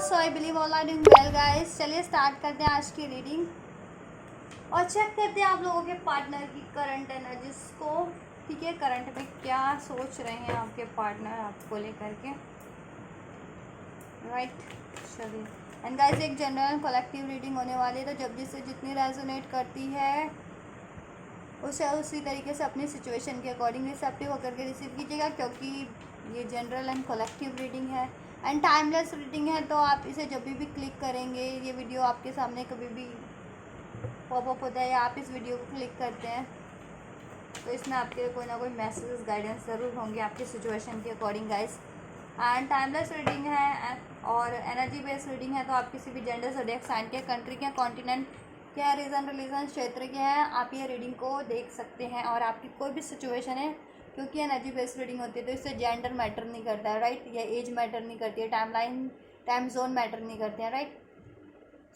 So I believe all are doing well guys. चलिए start करते हैं आज की रीडिंग और चेक करते हैं आप लोगों के पार्टनर की करंट एनर्जीज को। ठीक है, करंट में क्या सोच रहे हैं आपके पार्टनर आपको लेकर के, राइट। चलिए एंड गाइस, एक जनरल कलेक्टिव रीडिंग होने वाली है, तो जब जिससे जितनी रेजोनेट करती है उसे उसी तरीके से अपनी सिचुएशन के अकॉर्डिंग रिसेप्टिव होकर के रिसीव कीजिएगा, क्योंकि ये जनरल एंड कलेक्टिव रीडिंग है एंड टाइमलेस रीडिंग है। तो आप इसे जब भी क्लिक करेंगे, ये वीडियो आपके सामने कभी भी पॉपअप होता है या आप इस वीडियो को क्लिक करते हैं, तो इसमें आपके कोई ना कोई मैसेजेस गाइडेंस ज़रूर होंगे आपकी सिचुएशन के according guys. And timeless reading है और एनर्जी बेस्ड रीडिंग है, तो आप किसी भी जेंडर ज़ोडिएक साइन के, कंट्री के, कॉन्टिनेंट क्या, रीजन, रिलीजन, क्षेत्र के हैं, आप ये रीडिंग को देख सकते हैं। और आपकी कोई भी सिचुएशन है, क्योंकि एनर्जी बेस्ड रीडिंग होती है तो इससे जेंडर मैटर नहीं करता है, राइट, या एज मैटर नहीं करती है, टाइमलाइन, टाइम जोन मैटर नहीं करते हैं, राइट।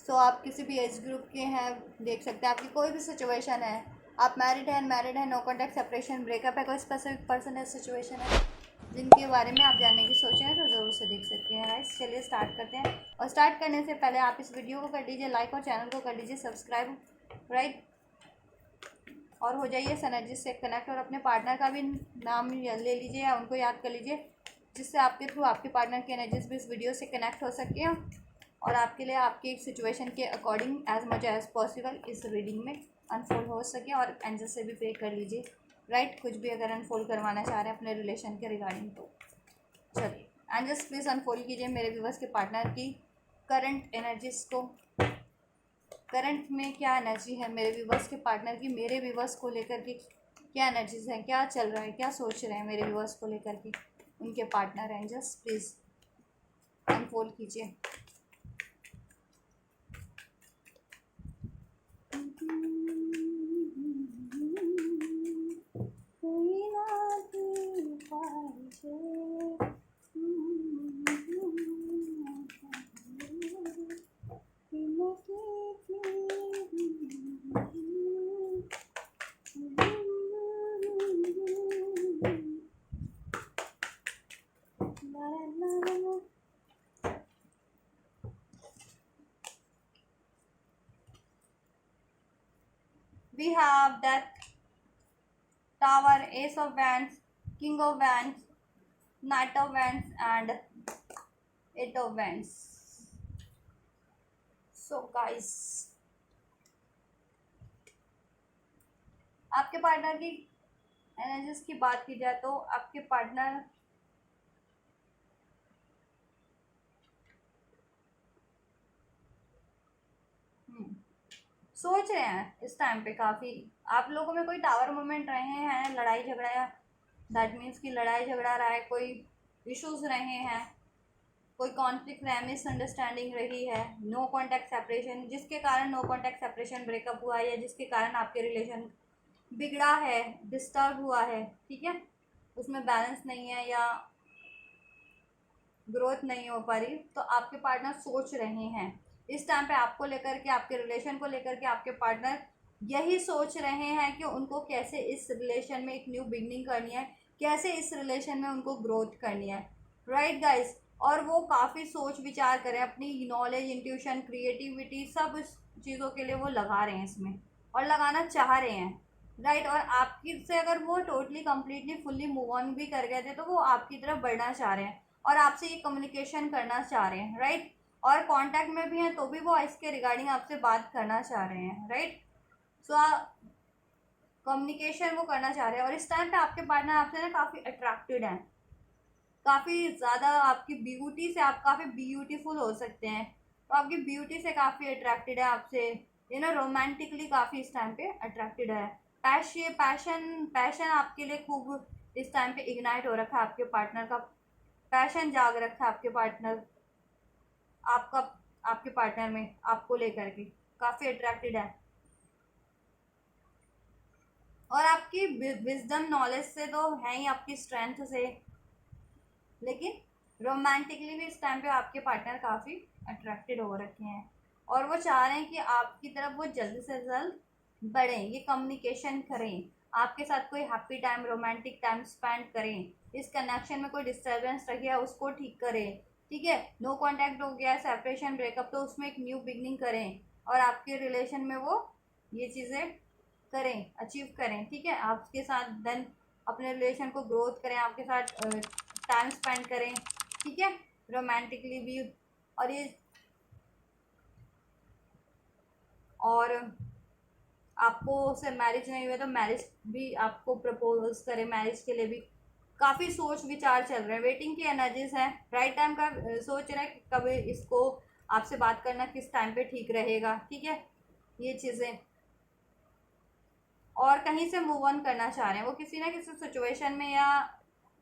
सो आप किसी भी एज ग्रुप के हैं देख सकते हैं। आपकी कोई भी सिचुएशन है, आप मैरिड हैं, अनमैरिड हैं, नो कॉन्टैक्ट, सेपरेशन, ब्रेकअप है, कोई स्पेसिफिक पर्सन है, सिचुएशन है जिनके बारे में आप जानने की सोच रहे हैं, तो ज़रूर से देख सकते हैं राइट। चलिए स्टार्ट करते हैं। और स्टार्ट करने से पहले आप इस वीडियो को कर दीजिए लाइक और चैनल को कर दीजिए सब्सक्राइब, राइट। और हो जाइए इस एनर्जी से कनेक्ट, और अपने पार्टनर का भी नाम ले लीजिए या उनको याद कर लीजिए, जिससे आपके थ्रू आपके पार्टनर की एनर्जीज भी इस वीडियो से कनेक्ट हो सके और आपके लिए आपकी सिचुएशन के according as much as possible इस रीडिंग में अनफोल्ड हो सके। और एंजल से भी पे कर लीजिए, राइट, कुछ भी अगर अनफोल्ड करवाना चाह रहे हैं अपने रिलेशन के रिगार्डिंग तो। चलिए एंजल्स प्लीज़ अनफोल्ड कीजिए मेरे व्यूवर्स के पार्टनर की करंट एनर्जीज को। करंट में क्या एनर्जी है मेरे व्यूवर्स के पार्टनर की, मेरे व्यूवर्स को लेकर के क्या एनर्जीज हैं, क्या चल रहा है, क्या सोच रहे हैं मेरे व्यूवर्स को लेकर के उनके पार्टनर। एंजल्स प्लीज़ अनफोल्ड कीजिए। We have Death, Tower, Ace of Wands, King of Wands, Knight of Wands and Eight of Wands. So guys, आपके पार्टनर की एनर्जीज की बात की जाए तो आपके पार्टनर सोच रहे हैं इस टाइम पे काफ़ी, आप लोगों में कोई टावर मोमेंट रहे हैं, लड़ाई झगड़ा, दैट मीन्स कि लड़ाई झगड़ा रहा है, कोई इश्यूज रहे हैं, कोई कॉन्फ्लिक्ट रहा है, मिसअंडरस्टैंडिंग रही है, नो कॉन्टैक्ट सेपरेशन, जिसके कारण नो कॉन्टैक्ट सेपरेशन ब्रेकअप हुआ है, या जिसके कारण आपके रिलेशन बिगड़ा है, डिस्टर्ब हुआ है, ठीक है, उसमें बैलेंस नहीं है या ग्रोथ नहीं हो पा रही, तो आपके पार्टनर सोच रहे हैं इस टाइम पे आपको लेकर के, आपके रिलेशन को लेकर के आपके पार्टनर यही सोच रहे हैं कि उनको कैसे इस रिलेशन में एक न्यू बिगनिंग करनी है, कैसे इस रिलेशन में उनको ग्रोथ करनी है, राइट गाइस। और वो काफ़ी सोच विचार करें, अपनी नॉलेज, इंट्यूशन, क्रिएटिविटी, सब इस चीज़ों के लिए वो लगा रहे हैं इसमें और लगाना चाह रहे हैं, राइट। और आपकी से अगर वो totally completely fully move on भी कर गए थे तो वो आपकी तरफ बढ़ना चाह रहे हैं और आपसे ये कम्युनिकेशन करना चाह रहे हैं, राइट। और कांटेक्ट में भी हैं तो भी वो इसके रिगार्डिंग आपसे बात करना चाह रहे हैं, राइट। सो कम्युनिकेशन वो करना चाह रहे हैं। और इस टाइम पे आपके पार्टनर आपसे ना काफ़ी अट्रैक्टेड हैं, काफ़ी ज़्यादा आपकी ब्यूटी से आप काफ़ी ब्यूटीफुल हो सकते हैं, तो आपकी ब्यूटी से काफ़ी अट्रैक्टेड है, आपसे रोमांटिकली काफ़ी इस टाइम पे अट्रैक्टेड है। पैशन आपके लिए खूब इस टाइम पे इग्नाइट हो रखा है, आपके पार्टनर का पैशन जाग रखा है, आपके पार्टनर आपका आपके पार्टनर में आपको लेकर के काफ़ी अट्रैक्टेड है। और आपकी विजडम नॉलेज से तो है ही, आपकी स्ट्रेंथ से, लेकिन रोमांटिकली भी इस टाइम पे आपके पार्टनर काफ़ी अट्रैक्टेड हो रखे हैं और वो चाह रहे हैं कि आपकी तरफ वो जल्द से जल्द बढ़ें, ये कम्युनिकेशन करें, आपके साथ कोई happy time, romantic time spend करें, इस कनेक्शन में कोई डिस्टर्बेंस रही है उसको ठीक करें, ठीक है। नो कांटेक्ट हो गया, सेपरेशन, ब्रेकअप, तो उसमें एक न्यू बिगनिंग करें और आपके रिलेशन में वो ये चीज़ें करें, अचीव करें। ठीक है, आपके साथ देन अपने रिलेशन को ग्रोथ करें, आपके साथ टाइम स्पेंड करें। ठीक है, रोमांटिकली भी। और ये और आपको से मैरिज नहीं हुआ तो मैरिज भी आपको प्रपोज करे, मैरिज के लिए भी काफ़ी सोच विचार चल रहे हैं, वेटिंग की एनर्जीज हैं। राइट टाइम का सोच रहे हैं कि कब इसको आपसे बात करना किस टाइम पे ठीक रहेगा। ठीक है, ये चीज़ें। और कहीं से मूव ऑन करना चाह रहे हैं वो किसी ना किसी सिचुएशन में,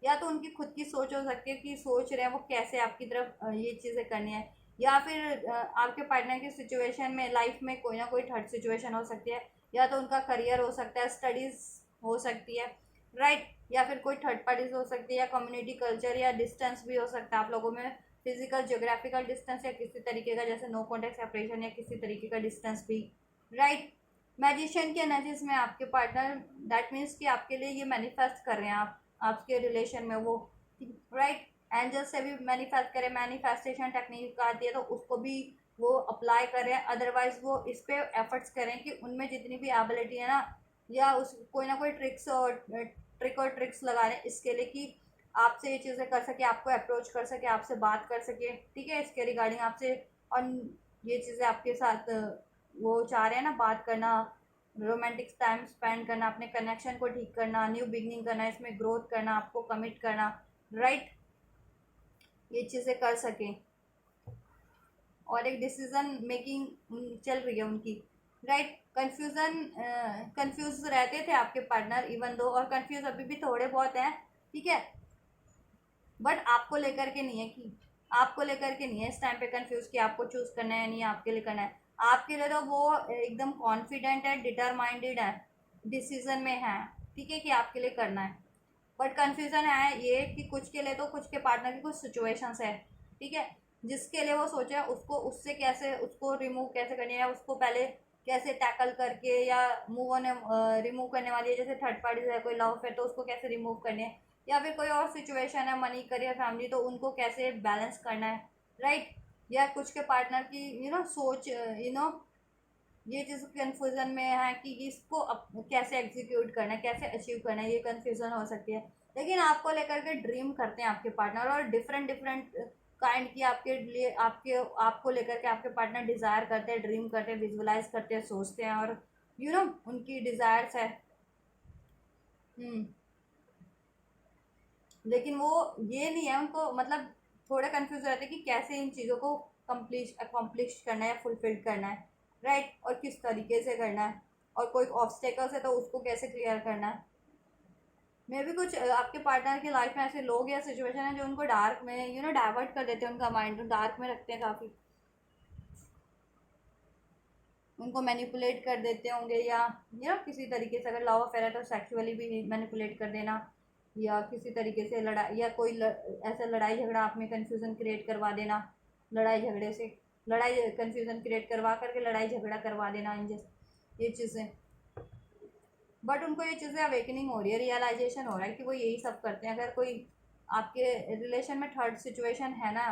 या तो उनकी खुद की सोच हो सकती है कि सोच रहे हैं वो कैसे आपकी तरफ ये चीज़ें करनी है, या फिर आपके पार्टनर की सिचुएशन में लाइफ में कोई ना कोई थर्ड सिचुएशन हो सकती है, या तो उनका करियर हो सकता है, स्टडीज़ हो सकती है। राइट, या फिर कोई थर्ड पार्टीज हो सकती है, या कम्युनिटी कल्चर, या डिस्टेंस भी हो सकता है आप लोगों में, फिजिकल जियोग्राफिकल डिस्टेंस, या किसी तरीके का जैसे नो कॉन्टेक्ट सेपरेशन, या किसी तरीके का डिस्टेंस भी। राइट, मैजिशियन की एनर्जीज में आपके पार्टनर, दैट मीन्स कि आपके लिए ये मैनिफेस्ट कर रहे हैं, आप आपके रिलेशन में वो। राइट, एंजल से भी मैनिफेस्ट करें, मैनिफेस्टेशन टेक्निक आती है तो उसको भी वो अप्लाई करें, अदरवाइज वो इस पे एफर्ट्स करें कि उनमें जितनी भी एबिलिटी है ना, या उस कोई ना कोई ट्रिक और ट्रिक्स लगा रहे हैं इसके लिए कि आपसे ये चीज़ें कर सके, आपको अप्रोच कर सके, आपसे बात कर सके। ठीक है, इसके रिगार्डिंग आपसे, और ये चीज़ें आपके साथ वो चाह रहे हैं ना, बात करना, रोमांटिक टाइम स्पेंड करना, अपने कनेक्शन को ठीक करना, न्यू बिगनिंग करना, इसमें ग्रोथ करना, आपको कमिट करना। राइट, ये चीज़ें कर सकें, और एक डिसीजन मेकिंग चल रही है उनकी। राइट, कंफ्यूज रहते थे आपके पार्टनर इवन दो, और कंफ्यूज अभी भी थोड़े बहुत हैं। ठीक है, बट आपको लेकर के नहीं है कि आपको लेकर के नहीं है इस टाइम पे कंफ्यूज कि आपको चूज करना है नहीं आपके लिए करना है। आपके लिए तो वो एकदम कॉन्फिडेंट है, डिटरमाइंडेड है, डिसीजन में है। ठीक है, कि आपके लिए करना है, बट कंफ्यूजन है ये कि कुछ के लिए तो कुछ के पार्टनर की कुछ सिचुएशंस है। ठीक है, जिसके लिए वो सोचे उसको उससे कैसे उसको रिमूव कैसे करनी है, उसको पहले कैसे टैकल करके, या मूव ऑन रिमूव करने वाली है, जैसे थर्ड पार्टी है, कोई लव है तो उसको कैसे रिमूव करनी है, या फिर कोई और सिचुएशन है, मनी, करियर, फैमिली, तो उनको कैसे बैलेंस करना है। राइट, या कुछ के पार्टनर की सोच ये चीज़ कन्फ्यूज़न में है कि इसको कैसे एग्जीक्यूट करना है, कैसे अचीव करना है, ये कन्फ्यूज़न हो सकती है। लेकिन आपको लेकर के ड्रीम करते हैं आपके पार्टनर, और डिफरेंट डिफरेंट काइंड की आपके लिए आपको लेकर के आपके पार्टनर डिज़ायर करते हैं, ड्रीम करते हैं, विजुअलाइज करते हैं, सोचते हैं, और उनकी डिज़ायर्स है। हम्म, लेकिन वो ये नहीं है उनको, मतलब थोड़े कंफ्यूज रहते हैं कि कैसे इन चीज़ों को अकम्प्लिश करना है, फुलफिल करना है। राइट, और किस तरीके से करना है, और कोई ऑब्स्टेकल्स है तो उसको कैसे क्लियर करना है। मे भी कुछ आपके पार्टनर की लाइफ में ऐसे लोग या सिचुएशन है जो उनको डार्क में डाइवर्ट कर देते हैं, उनका माइंड डार्क में रखते हैं काफ़ी, उनको मैनिपुलेट कर देते होंगे, या किसी तरीके से अगर लव अफेयर है तो सेक्सुअली भी मैनिपुलेट कर देना, या किसी तरीके से लड़ाई, या कोई ऐसा लड़ाई झगड़ा आप में कन्फ्यूज़न क्रिएट करवा देना, लड़ाई झगड़े से लड़ाई कन्फ्यूज़न क्रिएट करवा करके लड़ाई झगड़ा करवा देना, इन ये चीज़ें। बट उनको ये चीज़ें अवेकनिंग हो रही है, रियलाइजेशन हो रहा है कि वो यही सब करते हैं। अगर कोई आपके रिलेशन में थर्ड सिचुएशन है ना,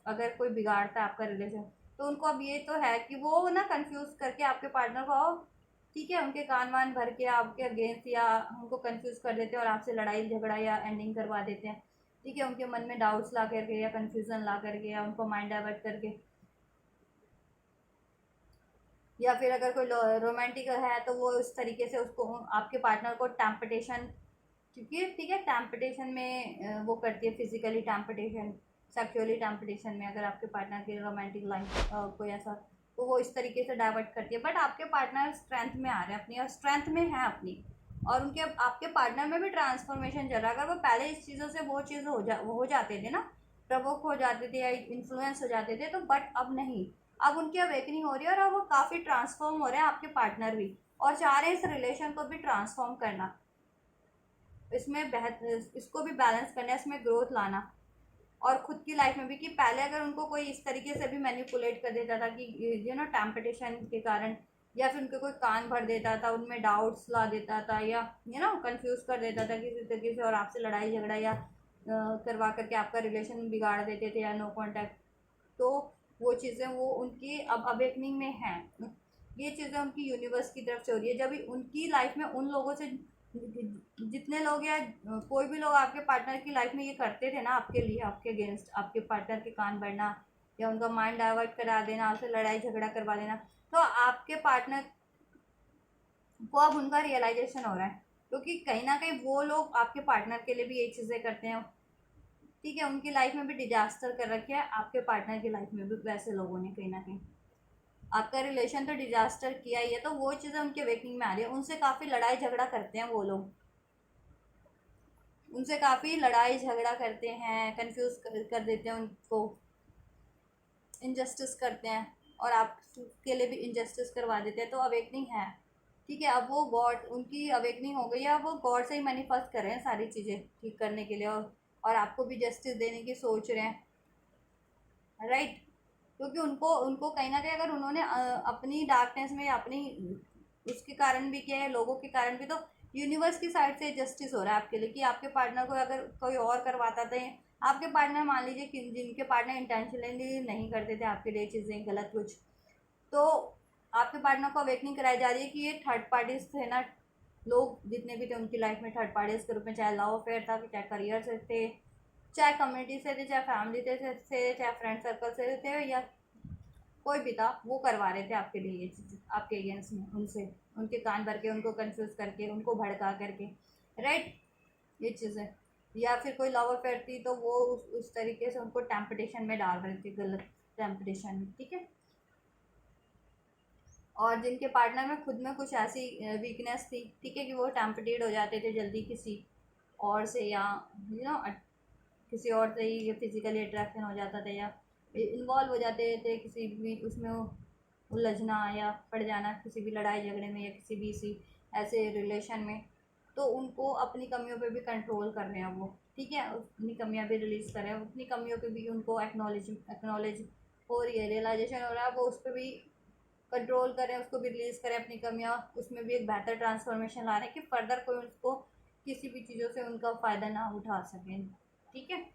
अगर कोई बिगाड़ता है आपका रिलेशन, तो उनको अब ये तो है कि वो ना कंफ्यूज करके आपके पार्टनर को, ठीक है, उनके कान वान भर के आपके अगेंस्ट, या उनको कंफ्यूज कर देते हैं और आपसे लड़ाई झगड़ा या एंडिंग करवा देते हैं। ठीक है, उनके मन में डाउट्स ला करके, या कन्फ्यूज़न ला करके, या उनको माइंड डाइवर्ट करके, या फिर अगर कोई रोमांटिक है तो वो इस तरीके से उसको आपके पार्टनर को टैम्पटेशन, क्योंकि ठीक है टैम्पटेशन में वो करती है, फिजिकली टैम्पटेशन, सेक्सुअली टैम्पटेशन में, अगर आपके पार्टनर की रोमांटिक लाइफ कोई ऐसा, तो वो इस तरीके से डाइवर्ट करती है। बट आपके पार्टनर स्ट्रेंथ में आ रहे हैं अपनी, और स्ट्रेंथ में है अपनी, और उनके आपके पार्टनर में भी ट्रांसफॉर्मेशन चल रहा है। अगर वो पहले इस चीज़ों से वो चीज़ हो जाते थे ना, प्रवोक हो जाते थे या इन्फ्लुएंस हो जाते थे, तो बट अब नहीं, अब उनकी अवेकनिंग हो रही है, और अब वो काफ़ी ट्रांसफॉर्म हो रहे हैं आपके पार्टनर भी, और चाह रहे हैं इस रिलेशन को भी ट्रांसफॉर्म करना, इसमें बेहतर इसको भी बैलेंस करना है, इसमें ग्रोथ लाना, और खुद की लाइफ में भी, कि पहले अगर उनको कोई इस तरीके से भी मैनिपुलेट कर देता था कि टैम्पटेशन के कारण, या फिर उनके कोई कान भर देता था, उनमें डाउट्स ला देता था, या कंफ्यूज कर देता था किसी तरीके से, और आपसे लड़ाई झगड़ा या करवा करके आपका रिलेशन बिगाड़ देते थे या नो कांटेक्ट। तो वो चीज़ें वो उनकी अब अवेकनिंग में हैं। ये चीज़ें उनकी यूनिवर्स की तरफ से हो रही है। जब उनकी लाइफ में उन लोगों से जितने लोग या कोई भी लोग आपके पार्टनर की लाइफ में ये करते थे ना आपके लिए, आपके अगेंस्ट, आपके पार्टनर के कान भरना या उनका माइंड डाइवर्ट करा देना, आपसे लड़ाई झगड़ा करवा देना, तो आपके पार्टनर को अब उनका रियलाइजेशन हो रहा है, क्योंकि कहीं ना कहीं वो लोग आपके पार्टनर के लिए भी ये चीज़ें करते हैं। ठीक है, उनकी लाइफ में भी डिजास्टर कर रखे है, आपके पार्टनर की लाइफ में भी वैसे लोगों ने कहीं ना कहीं आपका रिलेशन तो डिजास्टर किया ही है। तो वो चीज़ें उनके वेकिंग में आ रही है। उनसे काफ़ी लड़ाई झगड़ा करते हैं वो लोग, उनसे काफ़ी लड़ाई झगड़ा करते हैं, कंफ्यूज कर देते हैं उनको, इनजस्टिस करते हैं और आपके लिए भी इनजस्टिस करवा देते हैं। तो अवेकनिंग है, ठीक है। अब वो गॉड, उनकी अवेकनिंग हो गई है, अब वो गॉड से ही मैनिफेस्ट कर रहे हैं सारी चीज़ें ठीक करने के लिए, और आपको भी जस्टिस देने की सोच रहे हैं, राइट। क्योंकि उनको उनको कहीं ना कहीं अगर उन्होंने अपनी डार्कनेस में अपनी उसके कारण भी किया है, लोगों के कारण भी, तो यूनिवर्स की साइड से जस्टिस हो रहा है आपके लिए कि आपके पार्टनर को अगर कोई और करवाता था, आपके पार्टनर मान लीजिए कि जिनके पार्टनर इंटेंशनली नहीं करते थे आपके लिए चीज़ें गलत कुछ, तो आपके पार्टनर को अवेकनिंग कराई जा रही है कि ये थर्ड पार्टीज थे ना, लोग जितने भी थे उनकी लाइफ में थर्ड पार्टीज के रूप में, चाहे लव अफेयर था, चाहे करियर से थे, चाहे कम्युनिटी से थे, चाहे फैमिली से, चाहे फ्रेंड सर्कल से थे, या कोई भी था, वो करवा रहे थे आपके लिए ये चीज़ आपके अगेंस्ट में, उनसे उनके कान भर के, उनको कंफ्यूज करके, उनको भड़का करके, राइट, ये चीज़ें। या फिर कोई लव अफेयर थी तो वो उस तरीके से उनको टेम्पटेशन में डाल रहे थे, गलत टेम्पटेशन में, ठीक है। और जिनके पार्टनर में खुद में कुछ ऐसी वीकनेस थी, ठीक है, कि वो टेम्पटेड हो जाते थे जल्दी किसी और से, या किसी और से ही फिजिकली अट्रैक्शन हो जाता था, या इन्वॉल्व हो जाते थे किसी भी उसमें, उलझना या पड़ जाना किसी भी लड़ाई झगड़े में या किसी भी इसी ऐसे रिलेशन में। तो उनको अपनी कमियों पे भी कंट्रोल कर रहे हैं वो, ठीक है, अपनी कमियां भी रिलीज़ कर रहे हैं, अपनी कमियों पे भी उनको एक्नॉलेज हो रही है, रियलाइजेशन हो रहा है, वो उस पर भी कंट्रोल करें, उसको भी रिलीज़ करें अपनी कमियां, उसमें भी एक बेहतर ट्रांसफॉर्मेशन ला रहे हैं कि फर्दर कोई उसको किसी भी चीज़ों से उनका फ़ायदा ना उठा सकें, ठीक है।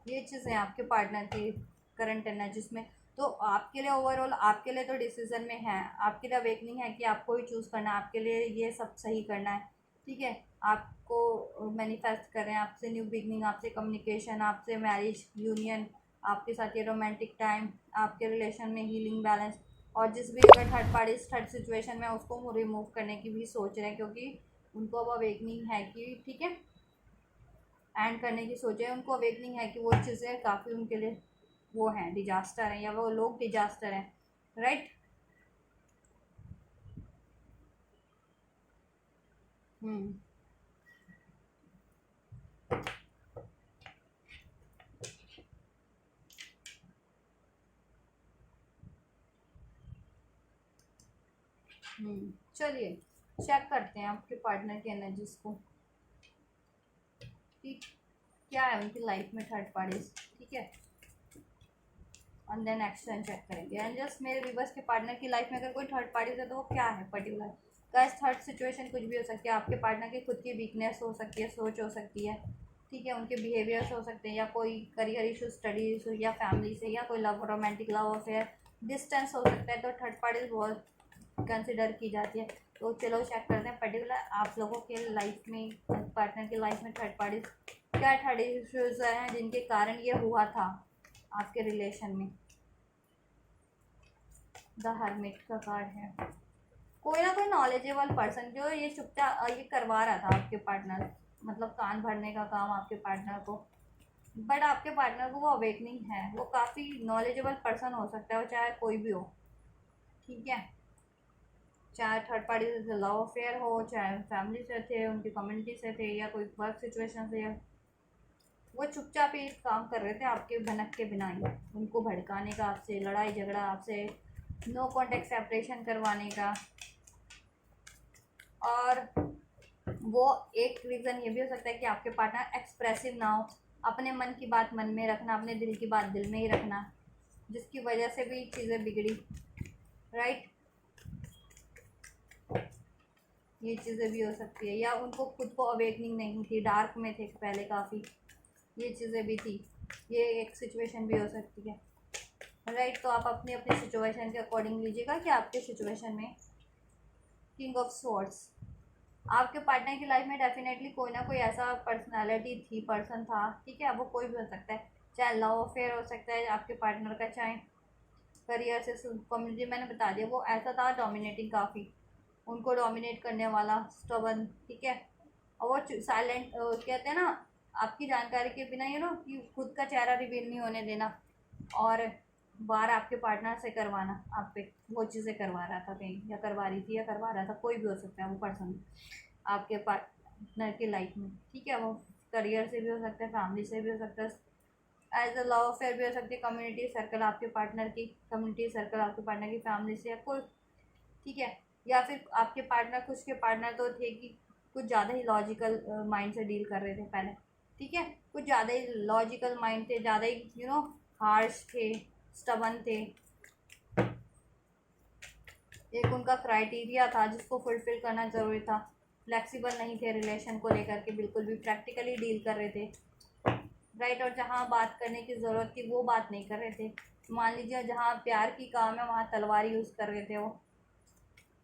ये चीज़ है आपके पार्टनर की करंट एनर्जीज में। तो आपके लिए ओवरऑल, आपके लिए तो डिसीजन में है, आपके लिए अवेकनिंग है कि आपको ही चूज़ करना है, आपके लिए ये सब सही करना है, ठीक है। आपको मैनिफेस्ट कर रहे हैं, आपसे न्यू बिगनिंग, आपसे कम्युनिकेशन, आपसे मैरिज यूनियन, आपके साथ ये रोमांटिक टाइम, आपके रिलेशन में हीलिंग बैलेंस, और जिस भी अगर थर्ड पार्टी थर्ड सिचुएशन में उसको रिमूव करने की भी सोच रहे हैं, क्योंकि उनको अब अवेकनिंग है कि, ठीक है, एंड करने की सोचे, उनको अवेकनिंग है कि वो चीज़ें काफ़ी उनके लिए वो हैं, डिजास्टर हैं, या वो लोग डिजास्टर हैं, राइट। हम्म चलिए चेक करते हैं आपके पार्टनर की एनर्जीज को, ठीक, क्या है उनकी लाइफ में थर्ड पार्टीज, ठीक है, एंड देन एक्शन चेक करेंगे। एंड जस्ट मेरे व्यूवर्स के पार्टनर की लाइफ में अगर कोई थर्ड पार्टी है तो वो क्या है पर्टिकुलर, गाइस थर्ड सिचुएशन कुछ भी हो सकती है, आपके पार्टनर की खुद की वीकनेस हो सकती है, सोच हो सकती है, ठीक है, उनके बिहेवियर्स हो सकते हैं, या कोई करियर इशू, स्टडी इशू, या फैमिली से, या कोई love, romantic love affair, distance हो सकता है। तो थर्ड पार्टी बहुत कंसिडर की जाती है। तो चलो चेक करते हैं पर्टिकुलर आप लोगों के लाइफ में, पार्टनर की लाइफ में थर्ड पार्टी क्या थर्ड इश्यूज हैं जिनके कारण ये हुआ था आपके रिलेशन में। द हर्मिट का कार्ड है, कोई ना कोई नॉलेजेबल पर्सन जो ये चुपचाप ये करवा रहा था आपके पार्टनर, मतलब कान भरने का काम आपके पार्टनर को, बट आपके पार्टनर को वो अवेकनिंग है, वो काफ़ी नॉलेजेबल पर्सन हो सकता है, वो चाहे कोई भी हो, ठीक है, चाहे थर्ड पार्टी से लव अफेयर हो, चाहे फैमिली से थे, उनकी कम्युनिटी से थे, या कोई वर्क सिचुएशन से, वो चुपचाप ही काम कर रहे थे आपके भनक के बिना ही, उनको भड़काने का, आपसे लड़ाई झगड़ा, आपसे नो कॉन्टेक्ट सेपरेशन करवाने का। और वो एक रीज़न ये भी हो सकता है कि आपके पार्टनर एक्सप्रेसिव ना हो, अपने मन की बात मन में रखना, अपने दिल की बात दिल में ही रखना, जिसकी वजह से भी चीज़ें बिगड़ी, राइट। ये चीज़ें भी हो सकती है, या उनको खुद को अवेकनिंग नहीं थी, डार्क में थे पहले काफ़ी, ये चीज़ें भी थी, ये एक सिचुएशन भी हो सकती है। राइट, तो आप अपनी अपनी सिचुएशन के अकॉर्डिंग लीजिएगा कि आपके सिचुएशन में किंग ऑफ स्वॉर्ड्स, आपके पार्टनर की लाइफ में डेफिनेटली कोई ना कोई ऐसा पर्सनालिटी थी, पर्सन था, ठीक है, वो कोई भी हो सकता है, चाहे लव अफेयर हो सकता है आपके पार्टनर का, चाहे करियर से कम्युनिटी, मैंने बता दिया वो ऐसा था डोमिनेटिंग काफ़ी, उनको डोमिनेट करने वाला, स्टबन, ठीक है, और वो साइलेंट, कहते हैं ना, आपकी जानकारी के बिना कि खुद का चेहरा रिवील नहीं होने देना, और बार आपके पार्टनर से करवाना, आप पे वो चीज़ें करवा रहा था कहीं, या करवा रही थी, या करवा रहा था, कोई भी हो सकता है वो पर्सन आपके पार्टनर की लाइफ में, ठीक है, वो करियर से भी हो सकता है, फैमिली से भी हो सकता है, एज अ लव अफेयर भी हो सकती है, कम्युनिटी सर्कल आपके पार्टनर की, कम्युनिटी सर्कल आपके पार्टनर की फैमिली से, या कोई, ठीक है, या फिर आपके पार्टनर, कुछ के पार्टनर तो थे कि कुछ ज़्यादा ही लॉजिकल माइंड से डील कर रहे थे पहले, ठीक है, कुछ ज़्यादा ही लॉजिकल माइंड थे, ज़्यादा ही हार्श थे, स्टबन थे, एक उनका क्राइटेरिया था जिसको फुलफिल करना ज़रूरी था, फ्लेक्सिबल नहीं थे रिलेशन को लेकर के, बिल्कुल भी प्रैक्टिकली डील कर रहे थे, राइट, और जहाँ बात करने की ज़रूरत थी वो बात नहीं कर रहे थे, मान लीजिए जहाँ प्यार की काम है वहाँ तलवार यूज़ कर रहे थे वो,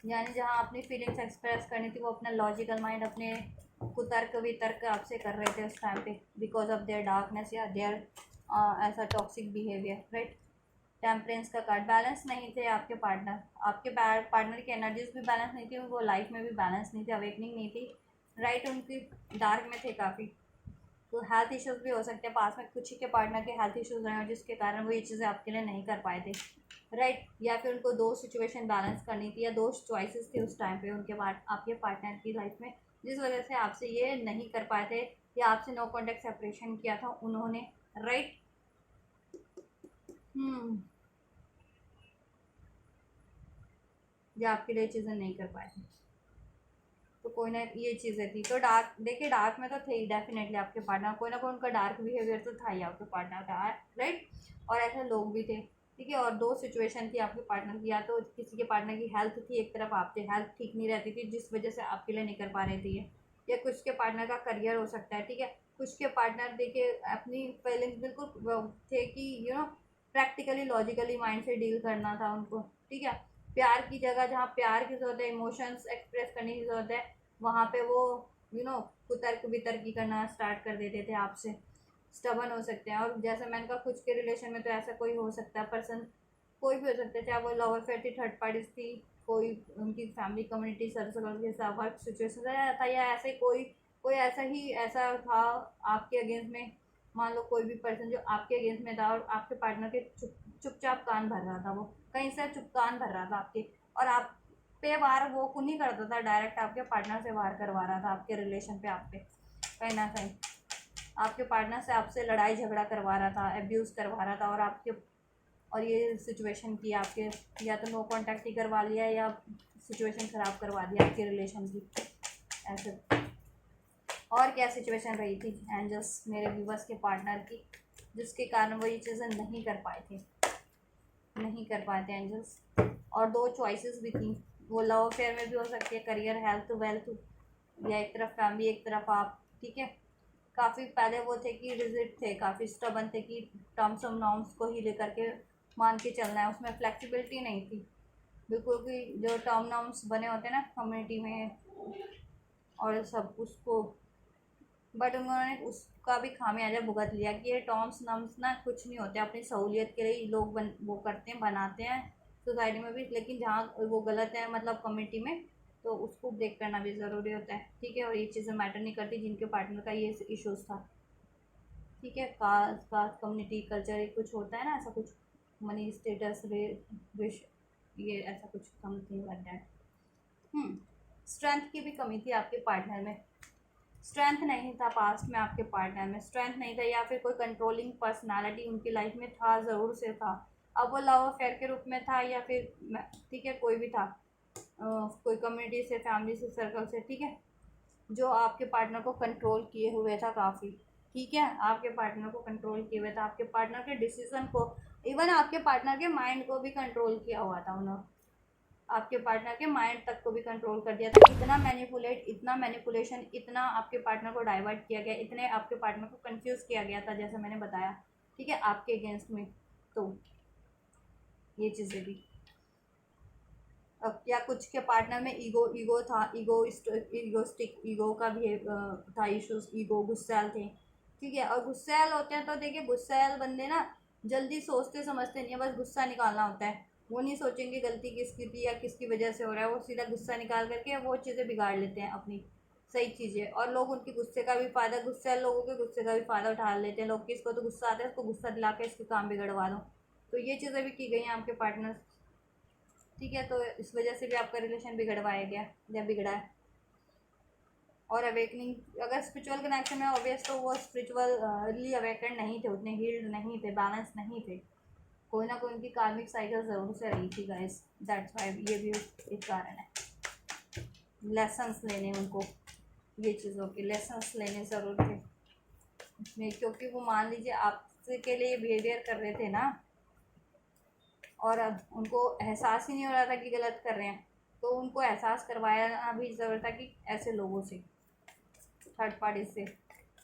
यानी जहाँ अपनी फीलिंग्स एक्सप्रेस करनी थी वो अपना लॉजिकल माइंड, अपने कुतर्क वितर्क आपसे कर रहे थे उस टाइम पे, बिकॉज ऑफ देयर डार्कनेस या देयर ऐसा टॉक्सिक बिहेवियर, राइट। टेम्परेंस का कार्ड, बैलेंस नहीं थे आपके पार्टनर, आपके पार्टनर की एनर्जीज भी बैलेंस नहीं थी, वो लाइफ में भी बैलेंस नहीं थी, अवेकनिंग नहीं थी, राइट, उनकी डार्क में थे काफ़ी, तो हेल्थ इश्यूज़ भी हो सकते हैं, पास में कुछ ही के पार्टनर के हेल्थ इश्यूज़ रहे हो जिसके कारण वो ये चीज़ें आपके लिए नहीं कर पाए थे, राइट, या फिर उनको दो सिचुएशन बैलेंस करनी थी, या दो चॉइसेस थे उस टाइम पे उनके बाद आपके पार्टनर की लाइफ में, जिस वजह से आपसे ये नहीं कर पाए थे, या आपसे नो कॉन्टेक्ट सेपरेशन किया था उन्होंने, राइट। या आपके लिए चीज़ें नहीं कर पाए थे, तो कोई ना ये चीज़ें थी, तो डार्क, देखिए डार्क में तो थे ही डेफिनेटली आपके पार्टनर, कोई ना कोई उनका डार्क बिहेवियर तो था ही आपके पार्टनर का, राइट, और ऐसे लोग भी थे, ठीक है, और दो सिचुएशन थी आपके पार्टनर की, या तो किसी के पार्टनर की हेल्थ थी, एक तरफ आपके हेल्थ ठीक नहीं रहती थी जिस वजह से आपके लिए नहीं कर पा रहे थे ये, या कुछ के पार्टनर का करियर हो सकता है, ठीक है, कुछ के पार्टनर देखिए अपनी फीलिंग्स बिल्कुल थे कि प्रैक्टिकली लॉजिकली माइंड से डील करना था उनको, ठीक है, प्यार की जगह जहाँ प्यार की ज़रूरत है, इमोशंस एक्सप्रेस करने की ज़रूरत है, वहाँ पे वो कुतर्क वितर्की करना स्टार्ट कर देते थे आपसे, स्टबन हो सकते हैं, और जैसे मैंने कहा कुछ के रिलेशन में तो ऐसा कोई हो सकता है पर्सन, कोई भी हो सकता है, चाहे वो लवर फेयर थी, थर्ड पार्टीज थी, कोई उनकी फैमिली कम्युनिटी सर्कल के साथ वर्क सिचुएशन था, या ऐसे कोई कोई ऐसा था आपके अगेंस्ट में, मान लो कोई भी पर्सन जो आपके अगेंस्ट में था और आपके पार्टनर के चुपचाप कान भर रहा था, वो कहीं से चुप कान भर रहा था आपके, और आप पे वार वो खुद नहीं करता था, डायरेक्ट आपके पार्टनर से वार करवा रहा था आपके रिलेशन पे, आप पे कहीं ना कहीं आपके पार्टनर से आपसे लड़ाई झगड़ा करवा रहा था, एब्यूज़ करवा रहा था, और ये सिचुएशन की आपके, या तो नो कॉन्टैक्ट ही करवा लिया, या सिचुएशन ख़राब करवा दिया आपके रिलेशन की, ऐसे। और क्या सिचुएशन रही थी एंजल्स मेरे व्यूवर्स के पार्टनर की, जिसके कारण वो ये चीज़ें नहीं कर पाए थे, एंजल्स, और दो चॉइसेस भी थी, वो लव अफेयर में भी हो सकती है, करियर, हेल्थ, वेल्थ, या एक तरफ फैमिली एक तरफ आप, ठीक है, काफ़ी पहले वो थे कि रिजिड थे, काफ़ी स्टबन थे कि टर्म्स ऑफ नॉर्म्स को ही लेकर के मान के चलना है, उसमें फ्लेक्सिबिलिटी नहीं थी बिल्कुल भी, जो टर्म नॉर्म्स बने होते हैं ना कम्युनिटी में और सब उसको, बट उन्होंने उसका भी खामियाजा भुगत लिया कि ये टर्म्स नॉर्म्स ना कुछ नहीं होते, अपनी सहूलियत के लिए लोग वो करते हैं, बनाते हैं सोसाइटी में भी, लेकिन जहाँ वो गलत है मतलब कम्युनिटी में, तो उसको ब्रेक करना भी ज़रूरी होता है, ठीक है, और ये चीज़ें मैटर नहीं करती जिनके पार्टनर का ये इशूज़ था, ठीक है, कास्ट कम्युनिटी कल्चर कुछ होता है ना ऐसा कुछ, मनी स्टेटस विश, ये ऐसा कुछ समथिंग लाइक दैट। स्ट्रेंथ की भी कमी थी आपके पार्टनर में, स्ट्रेंथ नहीं था पास्ट में आपके पार्टनर में, स्ट्रेंथ नहीं था, या फिर कोई कंट्रोलिंग पर्सनालिटी उनकी लाइफ में था, ज़रूर से था, अब वो लव अफेयर के रूप में था, या फिर ठीक है कोई भी था, कोई कम्युनिटी से, फैमिली से, सर्कल से, ठीक है, जो आपके पार्टनर को कंट्रोल किए हुए था काफ़ी, ठीक है, आपके पार्टनर को कंट्रोल किए हुए था, आपके पार्टनर के डिसीजन को, इवन आपके पार्टनर के माइंड को भी कंट्रोल किया हुआ था उन्होंने, आपके पार्टनर के माइंड तक को भी कंट्रोल कर दिया था। इतना मैनिपुलेशन, इतना आपके पार्टनर को डाइवर्ट किया गया, इतने आपके पार्टनर को कंफ्यूज किया गया था, जैसे मैंने बताया, ठीक है, आपके अगेंस्ट में। तो ये चीज़ें भी, अब क्या कुछ के पार्टनर में ईगो था, ईगो का भी था इशूज, ईगो, गुस्सैल थे, ठीक है। और गुस्सैल होते हैं तो देखिए, गुस्सैल बंदे ना जल्दी सोचते समझते नहीं है, बस गुस्सा निकालना होता है। वो नहीं सोचेंगे गलती किसकी थी या किसकी वजह से हो रहा है, वो सीधा गुस्सा निकाल करके वो चीज़ें बिगाड़ लेते हैं अपनी सही चीज़ें। और लोग उनके गुस्से का भी फ़ायदा, गुस्सैल लोगों के गुस्से का भी फ़ायदा उठा लेते हैं लोग, कि इसको तो गुस्सा आता है, इसको गुस्सा दिला के इसके काम बिगड़वा दो। तो ये चीज़ें भी की गई हैं आपके पार्टनर, ठीक है। तो इस वजह से भी आपका रिलेशन बिगड़वाया गया या बिगड़ा है। और अवेकनिंग, अगर स्पिरिचुअल कनेक्शन में ऑब्वियस, तो वो स्पिरिचुअली अवेकन नहीं थे, उतने हील्ड नहीं थे, बैलेंस नहीं थे, कोई ना कोई उनकी कार्मिक साइकिल ज़रूर से रही थी गाइस। दैट्स वाई, ये भी एक कारण है। लेसन्स लेने उनको, ये चीज़ों के लेसन्स लेने ज़रूर थे उसमें, क्योंकि वो मान लीजिए आपसे के लिए बिहेवियर कर रहे थे ना, और अब उनको एहसास ही नहीं हो रहा था कि गलत कर रहे हैं, तो उनको एहसास करवाना भी ज़रूरत था कि ऐसे लोगों से, थर्ड पार्टी से,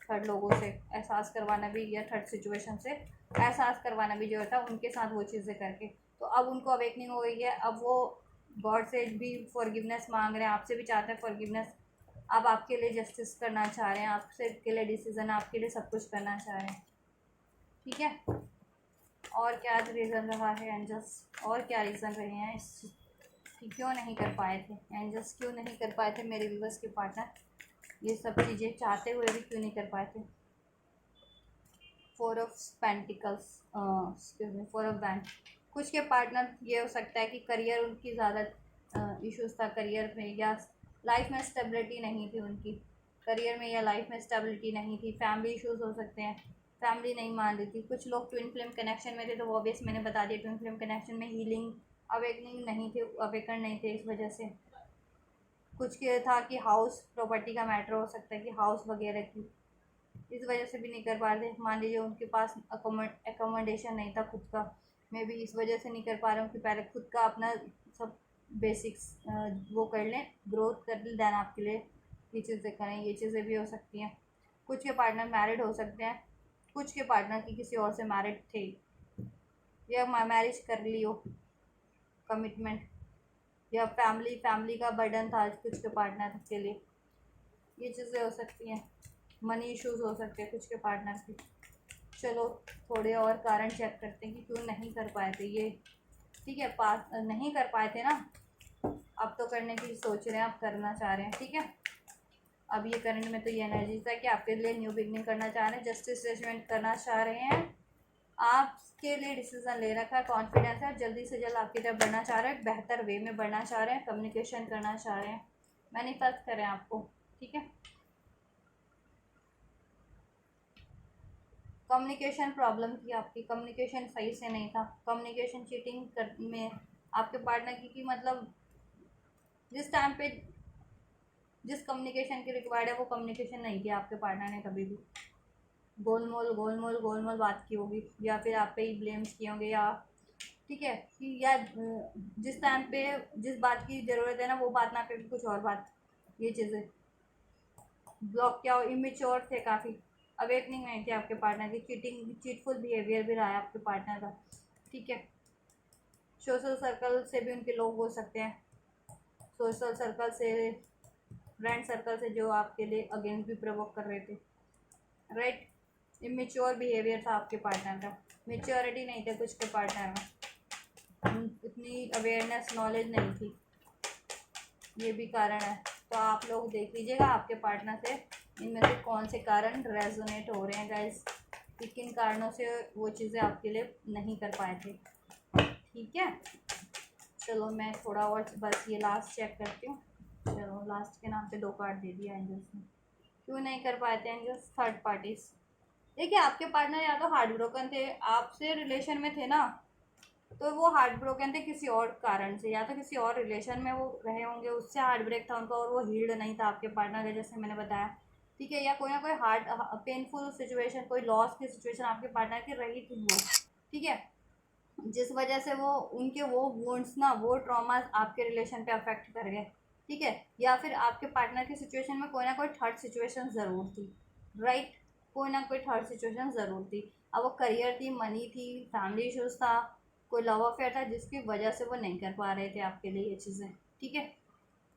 थर्ड लोगों से एहसास करवाना भी, या थर्ड सिचुएशन से एहसास करवाना भी ज़रूरत था उनके साथ वो चीज़ें करके। तो अब उनको अवेकनिंग हो गई है, अब वो गॉड से भी फॉरगिवनेस मांग रहे हैं, आपसे भी चाहते हैं फॉरगिवनेस। अब आपके लिए जस्टिस करना चाह रहे हैं, आपसे के लिए डिसीजन, आपके लिए सब कुछ करना चाह रहे हैं, ठीक है। और क्या रीज़न रहा है एंजल्स, और क्या रीज़न रहे हैं इस कि क्यों नहीं कर पाए थे एंजल्स, क्यों नहीं कर पाए थे मेरे व्यूअर्स के पार्टनर, ये सब चीज़ें चाहते हुए भी क्यों नहीं कर पाए थे। 4 of pentacles, excuse me, 4 of band. कुछ के पार्टनर, ये हो सकता है कि करियर उनकी ज़्यादा इश्यूज था करियर में, या लाइफ में स्टेबिलिटी नहीं थी उनकी, करियर में या लाइफ में स्टेबिलिटी नहीं थी। फैमिली इश्यूज हो सकते हैं, फैमिली नहीं मान रही थी। कुछ लोग ट्विन फ्लेम कनेक्शन में थे, तो वो ऑब्वियस मैंने बता दिया, ट्विन फ्लेम कनेक्शन में हीलिंग, अवेकनिंग नहीं थे, अवेकन नहीं थे, इस वजह से। कुछ के था कि हाउस प्रॉपर्टी का मैटर हो सकता है, कि हाउस वगैरह की, इस वजह से भी नहीं कर पा रहे थे। मान लीजिए उनके पास अकोमोडेशन नहीं था खुद का, मैं भी इस वजह से नहीं कर पा रहा हूँ कि पहले खुद का अपना सब बेसिक्स वो कर लें, ग्रोथ कर लें, देन आपके लिए ये चीज़ें करें, ये चीज़ें भी हो सकती हैं। कुछ के पार्टनर मैरिड हो सकते हैं, कुछ के पार्टनर की किसी और से मैरिड थे, या मैरिज कर ली हो, कमिटमेंट, या फैमिली का बर्डन था कुछ के पार्टनर के लिए, ये चीज़ें हो सकती हैं। मनी इश्यूज हो सकते हैं कुछ के पार्टनर की। चलो थोड़े और कारण चेक करते हैं कि क्यों नहीं कर पाए थे ये, ठीक है। पास नहीं कर पाए थे ना, अब तो करने की सोच रहे हैं, आप करना चाह रहे हैं, ठीक है। अब ये करंट में तो ये एनर्जी था कि आपके लिए न्यू बिगनिंग करना चाह रहे हैं, जस्टिस जजमेंट करना चाह रहे हैं, आपके लिए डिसीजन ले रखा है, कॉन्फिडेंस है, जल्दी से जल्द आपकी तरफ बढ़ना चाह रहे हैं, बेहतर वे में बढ़ना चाह रहे हैं, कम्युनिकेशन करना चाह रहे हैं, मैनिफेस्ट करें आपको, ठीक है। कम्युनिकेशन प्रॉब्लम थी आपकी, कम्युनिकेशन सही से नहीं था, कम्युनिकेशन चीटिंग कर में आपके पार्टनर की मतलब जिस टाइम पे जिस कम्युनिकेशन की रिक्वायर्ड है वो कम्युनिकेशन नहीं किया आपके पार्टनर ने, कभी भी गोलमोल बात की होगी, या फिर आप पे ही ब्लेम्स किए होंगे, या ठीक है कि, या जिस टाइम पे जिस बात की ज़रूरत है ना वो बात ना करके कुछ और बात, ये चीज़ें ब्लॉक किया, और इमेच्योर थे काफ़ी, अवेकनिंग नहीं थी आपके पार्टनर की, चीटफुल बिहेवियर भी रहा है आपके पार्टनर का, ठीक है। सोशल सर्कल से भी उनके लोग हो सकते हैं, सोशल सर्कल से, फ्रेंड सर्कल से, जो आपके लिए अगेंस्ट भी प्रवोक कर रहे थे, राइट। इमेच्योर बिहेवियर था आपके पार्टनर का, मेच्योरिटी नहीं था कुछ के पार्टनर में, उतनी अवेयरनेस नॉलेज नहीं थी, ये भी कारण है। तो आप लोग देख लीजिएगा आपके पार्टनर से इनमें से कौन से कारण रेजोनेट हो रहे हैं गाइस, कि किन कारणों से वो चीज़ें आपके लिए नहीं कर पाए थे, ठीक है। चलो मैं थोड़ा और बस ये लास्ट चेक करती हूँ। चलो लास्ट के नाम पे 2 कार्ड दे दिया एंजल्स ने, क्यों नहीं कर पाए थे एंजल्स, थर्ड पार्टीज। देखिए आपके पार्टनर या तो हार्ट ब्रोकन थे, आपसे रिलेशन में थे ना, तो वो हार्ट ब्रोकन थे किसी और कारण से, या तो किसी और रिलेशन में वो रहे होंगे, उससे हार्ट ब्रेक था उनका, और वो हील्ड नहीं था आपके पार्टनर का, जैसे मैंने बताया, ठीक है। या कोई ना कोई हार्ट पेनफुल सिचुएशन, कोई लॉस की सिचुएशन आपके पार्टनर की रही थी वो, ठीक है। जिस वजह से वो उनके वो वुंड्स ना, वो ट्रॉमास आपके रिलेशन पे अफेक्ट कर गए, ठीक है। या फिर आपके पार्टनर की सिचुएशन में कोई ना कोई थर्ड सिचुएशन ज़रूर थी, राइट। कोई ना कोई थर्ड सिचुएशन ज़रूर थी। अब वो करियर थी, मनी थी, फैमिली इशूज़ था, कोई लव अफेयर था, जिसकी वजह से वो नहीं कर पा रहे थे आपके लिए ये चीज़ें, ठीक है।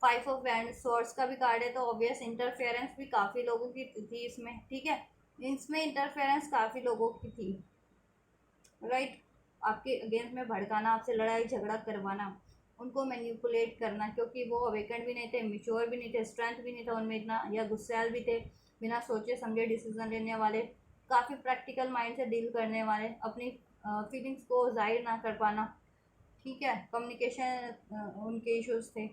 5 ऑफ स्वॉर्ड्स का भी कार्ड है, तो ऑब्वियस इंटरफेरेंस भी काफ़ी लोगों की थी इसमें, ठीक है। इसमें इंटरफेरेंस काफ़ी लोगों की थी, राइट। आपके अगेंस्ट में भड़काना, आपसे लड़ाई झगड़ा करवाना, उनको मैनिपुलेट करना, क्योंकि वो अवेकन भी नहीं थे, मिच्योर भी नहीं थे, स्ट्रेंथ भी नहीं था उनमें इतना, या गुस्सैल भी थे, बिना सोचे समझे डिसीजन लेने वाले, काफ़ी प्रैक्टिकल माइंड से डील करने वाले, अपनी फीलिंग्स को जाहिर ना कर पाना, ठीक है। कम्युनिकेशन उनके इश्यूज थे।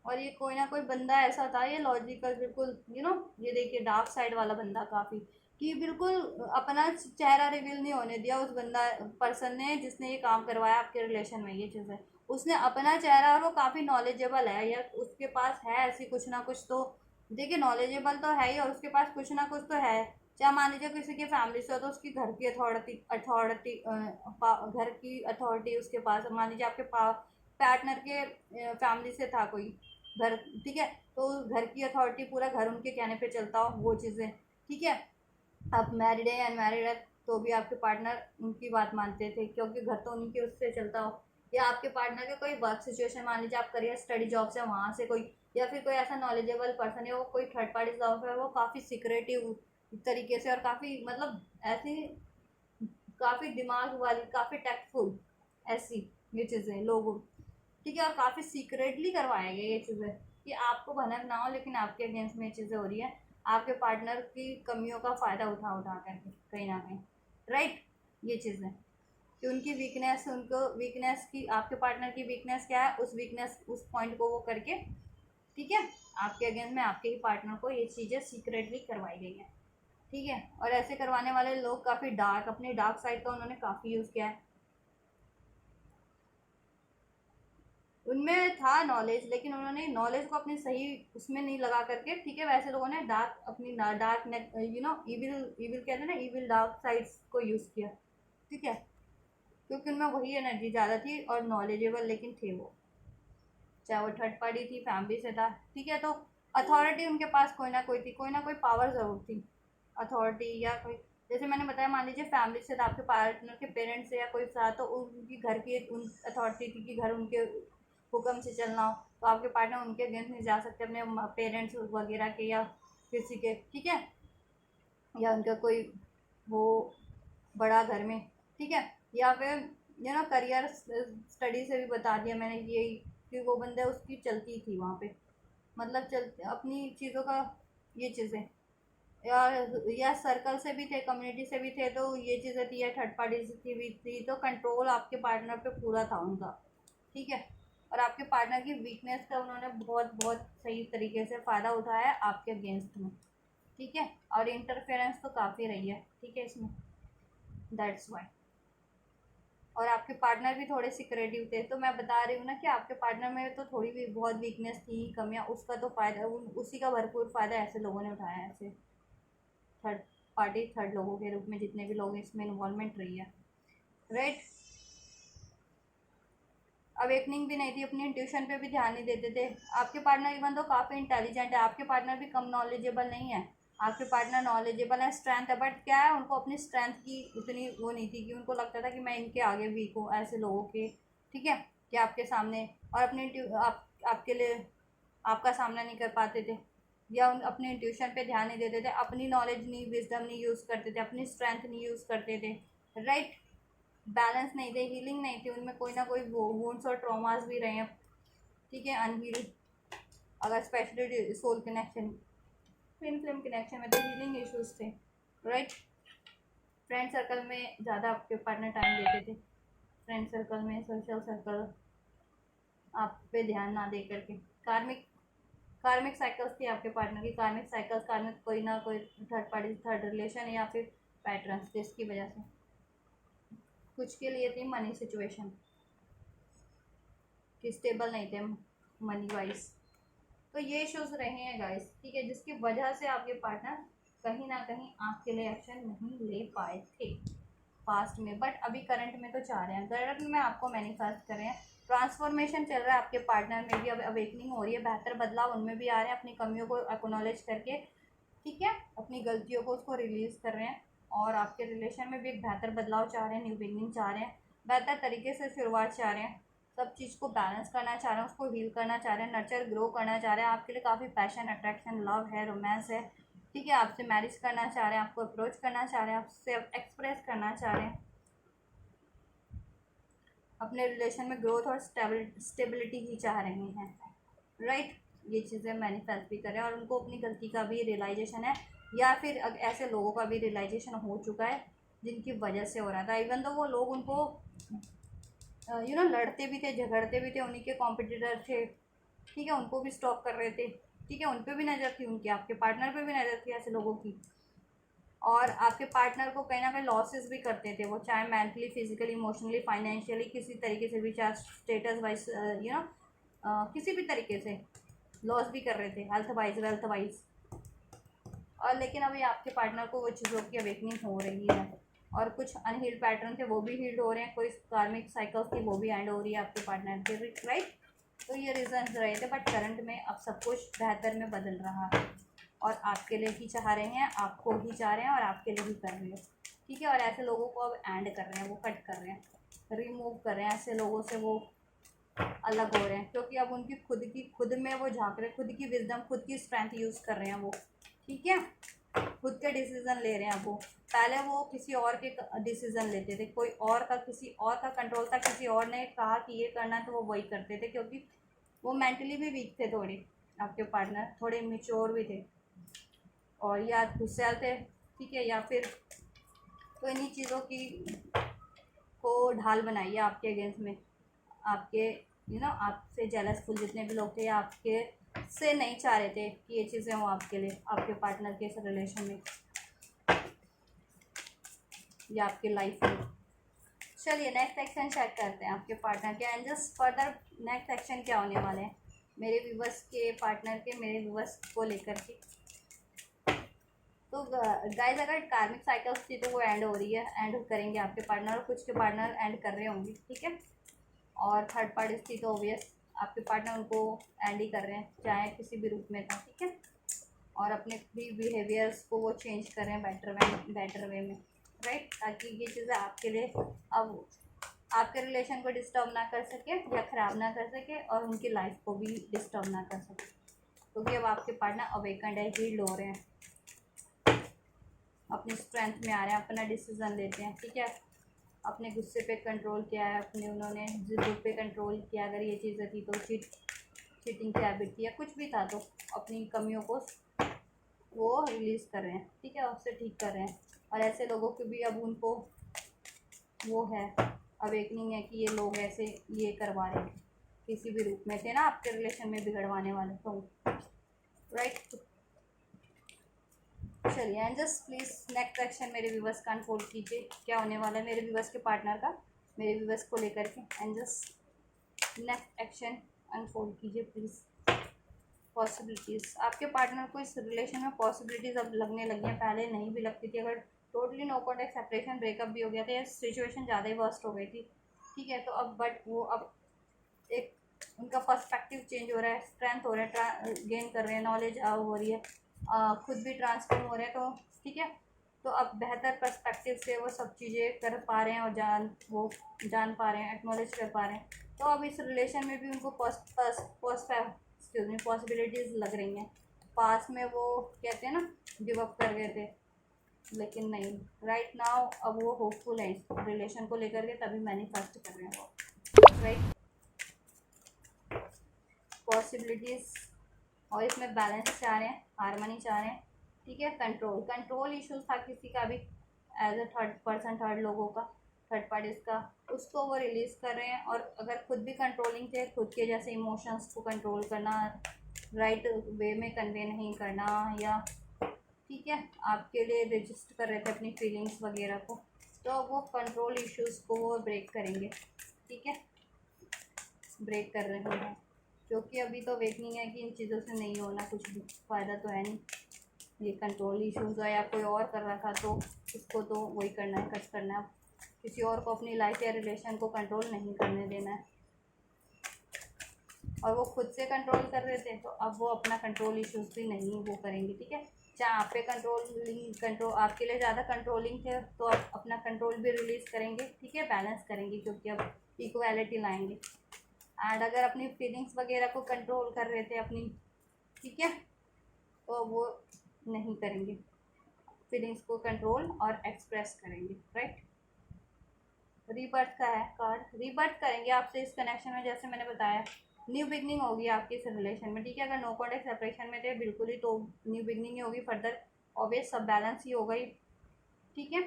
और ये कोई ना कोई बंदा ऐसा था, ये लॉजिकल बिल्कुल, ये देखिए डार्क साइड वाला बंदा काफ़ी, कि बिल्कुल अपना चेहरा रिवील नहीं होने दिया उस बंदा पर्सन ने, जिसने ये काम करवाया आपके रिलेशन में ये चीज़ है। उसने अपना चेहरा, और वो काफ़ी नॉलेजेबल है, या उसके पास है ऐसी कुछ ना कुछ तो, देखिए नॉलेजेबल तो है ही, और उसके पास कुछ ना कुछ तो है। चाहे मान लीजिए किसी की फैमिली से हो, तो उसकी घर की अथॉरिटी अथॉरिटी घर की अथॉरिटी उसके पास, मान लीजिए आपके पार्टनर के फैमिली से था कोई घर, ठीक है, तो घर की अथॉरिटी, पूरा घर उनके कहने पे चलता हो, वो चीज़ें, ठीक है। आप मैरिड है, अनमैरिड है, तो भी आपके पार्टनर उनकी बात मानते थे, क्योंकि घर तो उनके उससे चलता हो। या आपके पार्टनर का कोई वर्क सिचुएशन, मान लीजिए आप करियर स्टडी जॉब से, वहाँ से कोई, या फिर कोई ऐसा नॉलेजेबल पर्सन है, वो कोई थर्ड पार्टी जॉब है, वो काफ़ी सिक्रेटिव तरीके से, और काफ़ी मतलब ऐसी, काफ़ी दिमाग वाली, काफ़ी टैक्टफुल, ऐसी ये चीज़ें लोगों, ठीक है। और काफ़ी सीक्रेटली करवाया गया ये चीज़ें, कि आपको भनक ना हो, लेकिन आपके अगेंस्ट में ये चीज़ें हो रही है, आपके पार्टनर की कमियों का फ़ायदा उठा उठा करके कहीं ना कहीं, राइट। ये चीज़ें कि उनकी वीकनेस, उनको वीकनेस की, आपके पार्टनर की वीकनेस क्या है, उस वीकनेस, उस पॉइंट को वो करके, ठीक है, आपके अगेंस्ट में आपके ही पार्टनर को ये चीज़ें सीक्रेटली करवाई गई है, ठीक है। और ऐसे करवाने वाले लोग काफ़ी डार्क, अपने डार्क साइड का उन्होंने काफ़ी यूज़ किया है। उनमें था नॉलेज, लेकिन उन्होंने नॉलेज को अपनी सही उसमें नहीं लगा करके, ठीक है, वैसे लोगों ने डार्क, अपनी डार्क, इविल, इविल कहते हैं ना, इविल डार्क साइड्स को यूज़ किया, ठीक है, क्योंकि उनमें वही एनर्जी ज़्यादा थी, और नॉलेजेबल लेकिन थे वो, चाहे वो थर्ड पार्टी थी, फैमिली से था, ठीक है। तो अथॉरिटी उनके पास कोई ना कोई थी, कोई ना कोई पावर ज़रूर थी, अथॉरिटी, या कोई, जैसे मैंने बताया, मान लीजिए फैमिली से था, आपके पार्टनर के पेरेंट्स से या कोई था, तो उनकी घर की उन अथॉरिटी थी कि घर उनके हुक्म से चलना हो, तो आपके पार्टनर उनके अगेंस्ट नहीं जा सकते, अपने पेरेंट्स वगैरह के, या किसी के, ठीक है, या उनका कोई वो बड़ा घर में, ठीक है। या फिर करियर स्टडी से भी बता दिया मैंने यही, कि वो बंदा उसकी चलती थी वहाँ पे, मतलब चल अपनी चीज़ों का, ये चीज़ें, या सर्कल से भी थे, कम्युनिटी से भी थे, तो ये चीज़ें थी, या थर्ड पार्टी से भी थी, तो कंट्रोल आपके पार्टनर पे पूरा था उनका, ठीक है। और आपके पार्टनर की वीकनेस का उन्होंने बहुत बहुत सही तरीके से फ़ायदा उठाया आपके अगेंस्ट में, ठीक है। और इंटरफेरेंस तो काफ़ी रही है, ठीक है, इसमें, दैट्स वाई। और आपके पार्टनर भी थोड़े सिक्रेटिव थे, तो मैं बता रही हूँ ना कि आपके पार्टनर में तो थोड़ी भी बहुत वीकनेस थी, कमियाँ, उसका तो फ़ायदा, उसी का भरपूर फ़ायदा ऐसे लोगों ने उठाया है, ऐसे थर्ड पार्टी, थर्ड लोगों के रूप में जितने भी लोग इसमें इन्वॉल्वमेंट रही है, राइट। अवेकनिंग भी नहीं थी, अपनी इंट्यूशन पे भी ध्यान नहीं देते थे। आपके पार्टनर इवन तो काफ़ी इंटेलिजेंट है, आपके पार्टनर भी कम नॉलेजेबल नहीं है, आपके पार्टनर नॉलेजेबल है, स्ट्रेंथ है, बट क्या है, उनको अपनी स्ट्रेंथ की उतनी वो नहीं थी, कि उनको लगता था कि मैं इनके आगे वीक हूँ, ऐसे लोगों के, ठीक है, कि आपके सामने, और अपनी आपके लिए आपका सामना नहीं कर पाते थे, या उन अपने इंट्यूशन पे ध्यान नहीं देते थे, अपनी नॉलेज नहीं, विजडम नहीं यूज़ करते थे, अपनी स्ट्रेंथ नहीं यूज़ करते थे, राइट। बैलेंस नहीं थे, हीलिंग नहीं थी उनमें, कोई ना कोई वुंड्स और ट्रॉमास भी रहे हैं, ठीक है, अनहील्ड, अगर specially soul connection, twin flame connection में तो हीलिंग इश्यूज थे, राइट। फ्रेंड सर्कल में ज़्यादा आपके पार्टनर टाइम देते थे, फ्रेंड सर्कल में, सोशल सर्कल, आप पे ध्यान ना दे करके, कार्मिक, कार्मिक साइकिल्स थी आपके पार्टनर की, कार्मिक साइकिल्स, कार्मिक कोई ना कोई थर्ड पार्टी, थर्ड रिलेशन, या फिर पैटर्न्स, जिसकी वजह से कुछ के लिए थी मनी सिचुएशन, कि स्टेबल नहीं थे मनी वाइज, तो ये इश्यूज रहे हैं गाइस, ठीक है, जिसकी वजह से आपके पार्टनर कहीं ना कहीं आपके लिए एक्शन नहीं ले पाए थे पास्ट में, बट अभी करंट में तो चाह रहे हैं, करंट में आपको मैनिफेस्ट कर रहे हैं। ट्रांसफॉर्मेशन चल रहा है आपके पार्टनर में भी, अब अवेकनिंग हो रही है, बेहतर बदलाव उनमें भी आ रहे हैं, अपनी कमियों को एक्नॉलेज करके, ठीक है, अपनी गलतियों को उसको रिलीज कर रहे हैं। और आपके रिलेशन में भी एक बेहतर बदलाव चाह रहे हैं, न्यू बिगनिंग चाह रहे हैं, बेहतर तरीके से शुरुआत चाह रहे हैं, सब चीज़ को बैलेंस करना चाह रहे हैं, उसको हील करना चाह रहे हैं, नर्चर ग्रो करना चाह रहे हैं। आपके लिए काफ़ी पैशन, अट्रैक्शन, लव है, रोमांस है, ठीक है, आपसे मैरिज करना चाह रहे हैं, आपको अप्रोच करना चाह रहे हैं, आपसे एक्सप्रेस करना चाह रहे हैं, अपने रिलेशन में ग्रोथ और स्टेबिलिटी ही चाह रहे हैं, राइट। ये चीज़ें मैनिफेस्ट भी करें, और उनको अपनी गलती का भी रियलाइजेशन है, या फिर ऐसे लोगों का भी रियलाइजेशन हो चुका है जिनकी वजह से हो रहा था। इवन तो वो लोग उनको लड़ते भी थे, झगड़ते भी थे, उन्हीं के कॉम्पिटिटर थे, ठीक है, उनको भी स्टॉप कर रहे थे, ठीक है, उन पर भी नज़र थी उनकी, आपके पार्टनर पे भी नज़र थी ऐसे लोगों की। और आपके पार्टनर को कहीं ना कहीं लॉसेस भी करते थे वो, चाहे मेंटली, फिजिकली, इमोशनली, फाइनेंशियली, किसी तरीके से भी, चाहे स्टेटस वाइज, किसी भी तरीके से लॉस भी कर रहे थे, हेल्थ वाइज, वेल्थ वाइज। और लेकिन अभी आपके पार्टनर को वो चीज़ों की अवेकनिंग हो रही है, और कुछ अनहील्ड पैटर्न थे वो भी हील्ड हो रहे हैं, कोई कार्मिक साइकिल्स थी वो भी एंड हो रही है आपके पार्टनर के, राइट। तो ये रीजन रहे थे, बट करंट में अब सब कुछ बेहतर में बदल रहा है, और आपके लिए ही चाह रहे हैं, आपको ही चाह रहे हैं, और आपके लिए ही कर रहे हैं, ठीक है। और ऐसे लोगों को अब एंड कर रहे हैं, वो कट कर रहे हैं, रिमूव कर रहे हैं, ऐसे लोगों से वो अलग हो रहे हैं, क्योंकि अब उनकी खुद में वो झांक रहे हैं, खुद की विजडम, खुद की स्ट्रेंथ यूज़ कर रहे हैं वो, ठीक है, खुद के डिसीजन ले रहे हैं अब वो। पहले वो किसी और के डिसीजन लेते थे, कोई और का, किसी और का कंट्रोल था, किसी और ने कहा कि ये करना है तो वो वही करते थे, क्योंकि वो मेंटली भी वीक थे थोड़े, आपके पार्टनर थोड़े इमेच्योर भी थे, और या गुस्सैल थे, ठीक है, या फिर तो इन्हीं चीज़ों की को ढाल बनाइए आपके अगेंस्ट में, आपके आपसे जेलसफुल जितने भी लोग थे, या आपके से नहीं चाह रहे थे कि ये चीज़ें हों आपके लिए, आपके पार्टनर के इस रिलेशन में या आपके लाइफ में। चलिए नेक्स्ट एक्शन चेक करते हैं आपके पार्टनर के, and just further next action क्या होने वाले हैं मेरे व्यूवर्स के, पार्टनर के, मेरे व्यूवर्स को लेकर के। तो गाइस अगर कार्मिक साइकिल्स थी तो वो एंड हो रही है, एंड करेंगे आपके पार्टनर, और कुछ के पार्टनर एंड कर रहे होंगे, ठीक है। और थर्ड पार्टी थी तो ऑब्वियस आपके पार्टनर उनको एंड ही कर रहे हैं, चाहे किसी भी रूप में था, ठीक है। और अपने भी बिहेवियर्स को वो चेंज कर रहे हैं बेटर वे में, राइट, ताकि ये चीज़ें आपके लिए अब आपके रिलेशन को डिस्टर्ब ना कर सके, या ख़राब ना कर सके, और उनकी लाइफ को भी डिस्टर्ब ना कर सके, क्योंकि अब आपके पार्टनर अवेकन्ड है, हील्ड हो रहे हैं, अपनी स्ट्रेंथ में आ रहे हैं, अपना डिसीजन लेते हैं, ठीक है। अपने गुस्से पे कंट्रोल किया है, अपने उन्होंने जिद पे कंट्रोल किया, अगर ये चीज़ें थी तो चीटिंग की हैबिट थी या कुछ भी था, तो अपनी कमियों को वो रिलीज़ कर रहे हैं, ठीक है, उससे ठीक कर रहे हैं। और ऐसे लोगों को भी अब उनको वो है, अवेकनिंग है कि ये लोग ऐसे ये करवा रहे हैं, किसी भी रूप में थे ना आपके रिलेशन में बिगड़वाने वाले, तो राइट। चलिए and just please next action मेरे व्यूवर्स का अनफोल्ड कीजिए, क्या होने वाला है मेरे व्यूवर्स के पार्टनर का, मेरे व्यूवर्स को लेकर के, and just next action unfold कीजिए प्लीज़। पॉसिबिलिटीज़, आपके पार्टनर को इस रिलेशन में पॉसिबिलिटीज़ अब लगने लगी हैं, पहले नहीं भी लगती थी। अगर totally no contact separation breakup भी हो गया था, या सिचुएशन ज़्यादा ही वर्स्ट हो गई थी, ठीक है, तो अब बट वो अब एक उनका पर्सपेक्टिव चेंज हो रहा है, स्ट्रेंथ हो रहा है, गेन कर रहे हैं, नॉलेज हो रही है, खुद भी ट्रांसफॉर्म हो रहे हैं, तो ठीक है, तो अब बेहतर पर्सपेक्टिव से वो सब चीज़ें कर पा रहे हैं, और जान पा रहे हैं, एक्नॉलेज कर पा रहे हैं। तो अब इस रिलेशन में भी उनको पॉसिबिलिटीज़ लग रही हैं। पास में वो कहते हैं ना गिव अप कर गए थे, लेकिन नहीं, राइट नाउ अब वो होपफुल है इस रिलेशन को लेकर के, तभी मैनिफेस्ट कर रहे हैं वो, राइट। पॉसिबिलिटीज़, और इसमें बैलेंस चाह रहे हैं, हारमोनी चाह रहे हैं, ठीक है। कंट्रोल इश्यूज था किसी का भी, as a third person, third लोगों का, थर्ड पार्टीज का, उसको वो रिलीज़ कर रहे हैं। और अगर खुद भी कंट्रोलिंग थे, खुद के जैसे इमोशंस को कंट्रोल करना, राइट वे में कन्वे नहीं करना, या ठीक है आपके लिए रजिस्ट कर रहे थे अपनी फीलिंग्स वगैरह को, तो वो कंट्रोल इश्यूज़ को वो ब्रेक करेंगे, ठीक है, ब्रेक कर रहे हैं, क्योंकि अभी तो अवेकनिंग है कि इन चीज़ों से नहीं होना कुछ भी, फ़ायदा तो है नहीं, ये कंट्रोल इश्यूज है या कोई और कर रहा था तो इसको तो वही करना है, कट करना है। किसी और को अपनी लाइफ या रिलेशन को कंट्रोल नहीं करने देना है। और वो खुद से कंट्रोल कर रहे थे तो अब वो अपना कंट्रोल इश्यूज भी नहीं वो करेंगे, ठीक है। चाहे आप पे कंट्रोल आपके लिए ज़्यादा कंट्रोलिंग थे तो आप अपना कंट्रोल भी रिलीज़ करेंगे, ठीक है, बैलेंस करेंगे, क्योंकि अब इक्वालिटी लाएंगे। एंड अगर अपनी फीलिंग्स वगैरह को कंट्रोल कर रहे थे अपनी, ठीक है, तो वो नहीं करेंगे, फीलिंग्स को कंट्रोल और एक्सप्रेस करेंगे, राइट। रीबर्थ का है कार्ड, रीबर्थ करेंगे आपसे इस कनेक्शन में, जैसे मैंने बताया न्यू बिगनिंग होगी आपकी इस रिलेशन में, ठीक है। अगर नो कॉन्टेक्ट सेपरेशन में थे बिल्कुल ही, तो न्यू बिगनिंग ही होगी, फर्दर ऑब्वियस सब बैलेंस ही होगा ही, ठीक है।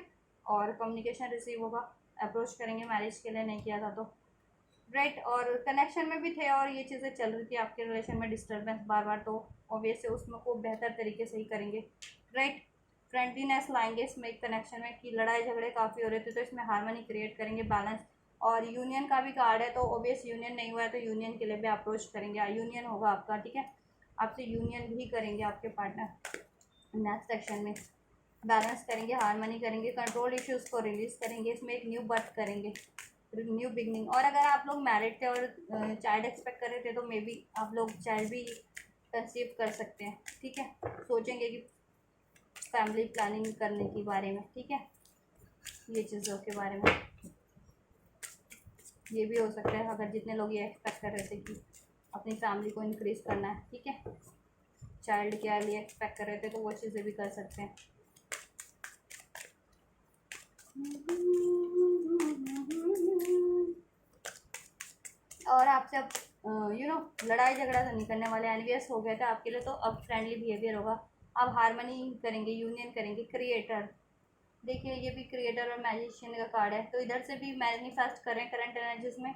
और कम्युनिकेशन रिसीव होगा, अप्रोच करेंगे मैरिज के लिए, नहीं किया था तो, राइट। और कनेक्शन में भी थे और ये चीज़ें चल रही थी आपके रिलेशन में, डिस्टर्बेंस बार बार, तो ऑब्वियस से उसमें को बेहतर तरीके से ही करेंगे, राइट। फ्रेंडलीनेस लाएंगे इसमें एक कनेक्शन में, कि लड़ाई झगड़े काफ़ी हो रहे थे तो इसमें हार्मनी क्रिएट करेंगे, बैलेंस। और यूनियन का भी कार्ड है, तो ऑब्वियस यूनियन नहीं हुआ है तो यूनियन के लिए भी अप्रोच करेंगे, यूनियन होगा आपका, ठीक है। आपसे यूनियन भी करेंगे आपके पार्टनर नेक्स्ट सेक्शन में, बैलेंस करेंगे, हार्मनी करेंगे, कंट्रोल इश्यूज़ को रिलीज़ करेंगे, इसमें एक न्यू बर्थ करेंगे, न्यू बिगनिंग। और अगर आप लोग मैरिड थे और चाइल्ड एक्सपेक्ट कर रहे थे तो मे बी आप लोग चाइल्ड भी कंसीव कर सकते हैं, ठीक है। सोचेंगे कि फैमिली प्लानिंग करने के बारे में, ठीक है, ये चीज़ों के बारे में ये भी हो सकता है। अगर जितने लोग ये एक्सपेक्ट कर रहे थे कि अपनी फैमिली को इंक्रीज़ करना है, ठीक है, चाइल्ड के लिए एक्सपेक्ट कर रहे थे तो वो चीज़ें भी कर सकते हैं। और आपसे अब लड़ाई झगड़ा तो नहीं करने वाले, एनवियस हो गया था आपके लिए, तो अब फ्रेंडली बिहेवियर होगा, अब हार्मनी करेंगे, यूनियन करेंगे। क्रिएटर, देखिए ये भी क्रिएटर और मैजिशियन का कार्ड है, तो इधर से भी मैनिफेस्ट करें करंट एनर्जीज में,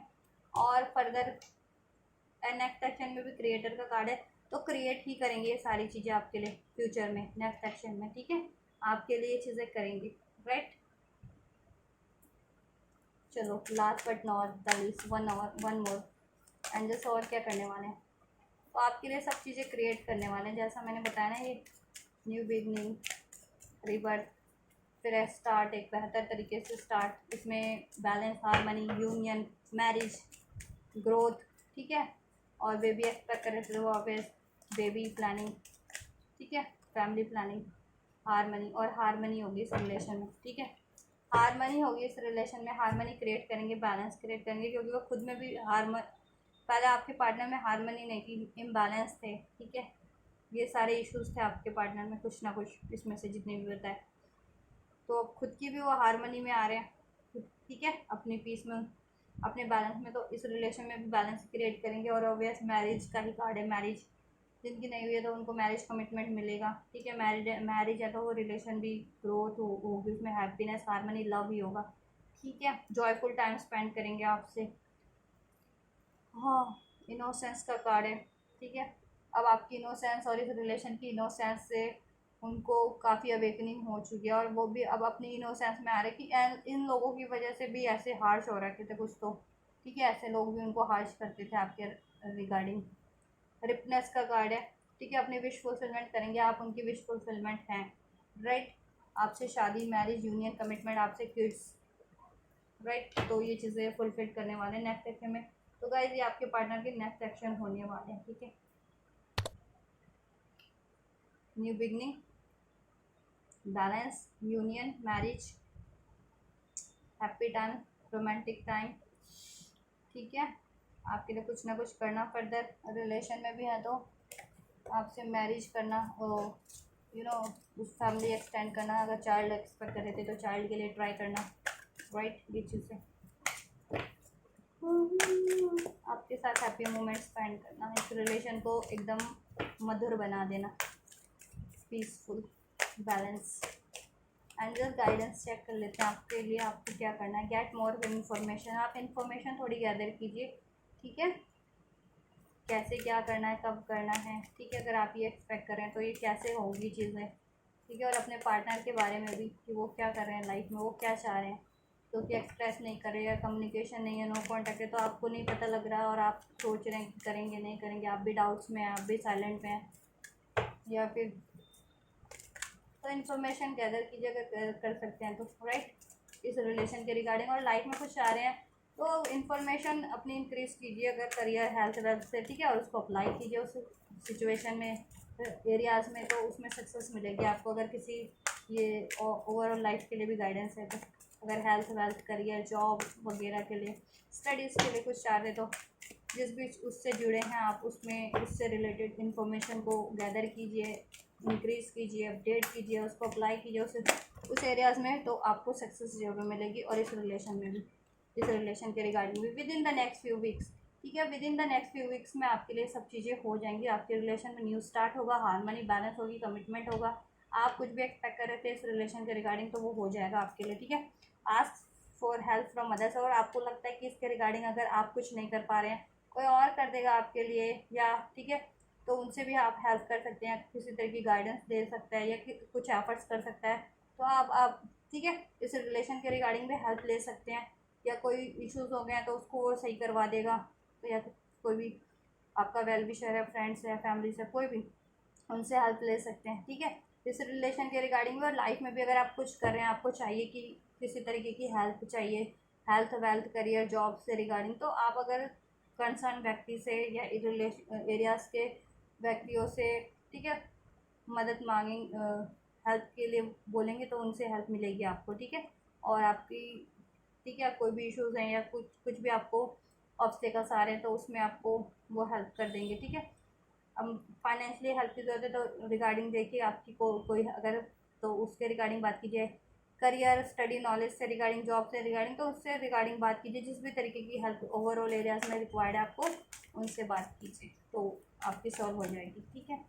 और फर्दर नेक्स्ट सेक्शन में भी क्रिएटर का कार्ड है, तो क्रिएट ही करेंगे ये सारी चीज़ें आपके लिए फ्यूचर में, नेक्स्ट सेक्शन में, ठीक है, आपके लिए ये चीज़ें करेंगे, राइट। चलो last but not the least, one more angels और क्या करने वाले हैं, तो आपके लिए सब चीज़ें क्रिएट करने वाले हैं, जैसा मैंने बताया ना, ये न्यू बिगनिंग, रिबर्थ, फिर स्टार्ट, एक बेहतर तरीके से स्टार्ट, इसमें balance, harmony, union, marriage, growth, ठीक है। और बेबी एक्सपेक्ट करें तो ऑब्वियस बेबी प्लानिंग, ठीक है, फैमिली प्लानिंग, हार्मनी, और हार्मनी होगी इस रिलेशन में, ठीक है, हार्मनी होगी इस रिलेशन में, हार्मनी क्रिएट करेंगे, बैलेंस क्रिएट करेंगे, क्योंकि वो खुद में भी पहले आपके पार्टनर में हार्मनी नहीं थी, इम्बैलेंस थे, ठीक है, ये सारे इश्यूज थे आपके पार्टनर में, कुछ ना कुछ इसमें से जितने भी बताए, तो अब खुद की भी वो हार्मनी में आ रहे हैं, ठीक है, अपनी पीस में, अपने बैलेंस में, तो इस रिलेशन में भी बैलेंस क्रिएट करेंगे। और ऑब्वियस मैरिज का ही कार्ड है, मैरिज जिनकी नहीं हुई है तो उनको मैरिज कमिटमेंट मिलेगा, ठीक है, मैरिज है तो वो रिलेशन भी ग्रोथ होगी, उसमें हैप्पीनेस, हार्मनी, लव ही होगा, ठीक है, जॉयफुल टाइम स्पेंड करेंगे आपसे। हाँ, इनोसेंस का कार्ड है, ठीक है, अब आपकी इनोसेंस और इस रिलेशन की इनोसेंस से उनको काफ़ी अवेकनिंग हो चुकी है, और वो भी अब अपनी इनोसेंस में आ रहे कि इन लोगों की वजह से भी ऐसे हार्श हो रखे थे कुछ तो, ठीक है, ऐसे लोग भी उनको हार्श करते थे आपके रिगार्डिंग। रिपनेस का कार्ड है, ठीक है, अपनी विश फुलफिलमेंट करेंगे, आप उनकी विश फुलफिलमेंट हैं, राइट। आपसे शादी, मैरिज, यूनियन, कमिटमेंट, आपसे किड्स, राइट, तो ये चीज़ें फुलफिल करने वाले हैं नेक्स्ट सेक्शन में। तो गाइज ये आपके पार्टनर के नेक्स्ट सेक्शन होने वाले हैं, ठीक है, new beginning, balance, union, marriage, happy time, romantic time, ठीक है, आपके लिए कुछ ना कुछ करना, फर्दर रिलेशन में भी है तो आपसे मैरिज करना, उस फैमिली एक्सटेंड करना, अगर चाइल्ड एक्सपेक्ट कर रहे थे तो चाइल्ड के लिए ट्राई करना, राइट, ये चीज़ें आपके साथ हैप्पी मोमेंट स्पेंड करना, इस रिलेशन को एकदम मधुर बना देना, peaceful, balance. Angel guidance check कर लेते हैं आपके लिए, आपको क्या करना है। गेट मोर इन्फॉर्मेशन, आप इन्फॉर्मेशन थोड़ी गैदर कीजिए, ठीक है, कैसे क्या करना है, कब करना है, ठीक है, अगर आप ये एक्सपेक्ट करें तो ये कैसे होंगी चीज़ें, ठीक है, और अपने पार्टनर के बारे में भी कि वो क्या कर रहे हैं लाइफ में, वो क्या चाह रहे हैं, तो क्या एक्सप्रेस नहीं कर रहे हैं, कम्युनिकेशन नहीं है, नो कॉन्टैक्ट है, तो आपको नहीं पता लग रहा है और आप सोच रहे हैं करेंगे नहीं करेंगे, आप भी डाउट्स में हैं, आप भी साइलेंट में हैं, या फिर तो इन्फॉर्मेशन गैदर कीजिए अगर कर सकते हैं तो, राइट, इस रिलेशन के रिगार्डिंग। और लाइफ में कुछ चाह रहे हैं तो इन्फॉर्मेशन अपनी इंक्रीज कीजिए अगर करियर हेल्थ वेल्थ से, ठीक है, और उसको अप्लाई कीजिए उस सिचुएशन में, एरियाज़ में, तो उसमें सक्सेस मिलेगी आपको। अगर किसी ये ओवरऑल लाइफ के लिए भी गाइडेंस है तो, अगर हेल्थ वेल्थ करियर जॉब वगैरह के लिए, स्टडीज़ के लिए कुछ चाह रहे तो जिस भी उससे जुड़े हैं आप, उसमें उससे रिलेटेड इन्फॉर्मेशन को गैदर कीजिए, इंक्रीज़ कीजिए, अपडेट कीजिए, उसको अप्लाई कीजिए उस एरियाज़ में, तो आपको सक्सेस जरूर मिलेगी। और इस रिलेशन में भी, इस रिलेशन के रिगार्डिंग भी with in the next few weeks, ठीक है, with in the next few weeks में आपके लिए सब चीज़ें हो जाएंगी। आपके रिलेशन में न्यू स्टार्ट होगा, हार्मनी बैलेंस होगी, कमिटमेंट होगा। आप कुछ भी एक्सपेक्ट कर रहे थे इस रिलेशन के रिगार्डिंग तो वो हो जाएगा आपके लिए, ठीक है। Ask for help from others, और आपको लगता है कि इसके रिगार्डिंग अगर आप कुछ नहीं कर पा रहे हैं, कोई और कर देगा आपके लिए, या ठीक है, तो उनसे भी आप हेल्प कर सकते हैं, किसी तरह की गाइडेंस दे सकता है या कुछ एफर्ट्स कर सकता है, तो आप ठीक है इस रिलेशन के रिगार्डिंग भी हेल्प ले सकते हैं। या कोई इश्यूज़ हो गए हैं तो उसको वो सही करवा देगा, तो या कोई भी आपका वेल विशर है, फ्रेंड्स है, फैमिली से, कोई भी, उनसे हेल्प ले सकते हैं, ठीक है, इस रिलेशन के रिगार्डिंग भी। और लाइफ में भी अगर आप कुछ कर रहे हैं, आपको चाहिए कि किसी तरीके की हेल्प चाहिए, हेल्थ वेल्थ करियर जॉब से रिगार्डिंग, तो आप अगर कंसर्न व्यक्ति से या एरियाज़ के व्यक्तियों से, ठीक है, मदद मांगेंगे, हेल्प के लिए बोलेंगे तो उनसे हेल्प मिलेगी आपको, ठीक है। और आपकी, ठीक है, कोई भी इश्यूज़ हैं या कुछ कुछ भी आपको ऑब्स्टेकल्स आ रहे हैं तो उसमें आपको वो हेल्प कर देंगे, ठीक है। अब फाइनेंशियली हेल्प की ज़रूरत है तो रिगार्डिंग देखिए आपकी कोई अगर, तो उसके रिगार्डिंग बात कीजिए। करियर स्टडी नॉलेज से रिगार्डिंग, जॉब से रिगार्डिंग, तो उससे रिगार्डिंग बात कीजिए। जिस भी तरीके की हेल्प ओवरऑल एरियाज़ में रिक्वायर्ड है आपको, उनसे बात कीजिए तो आपकी सॉल्व हो जाएगी, ठीक है,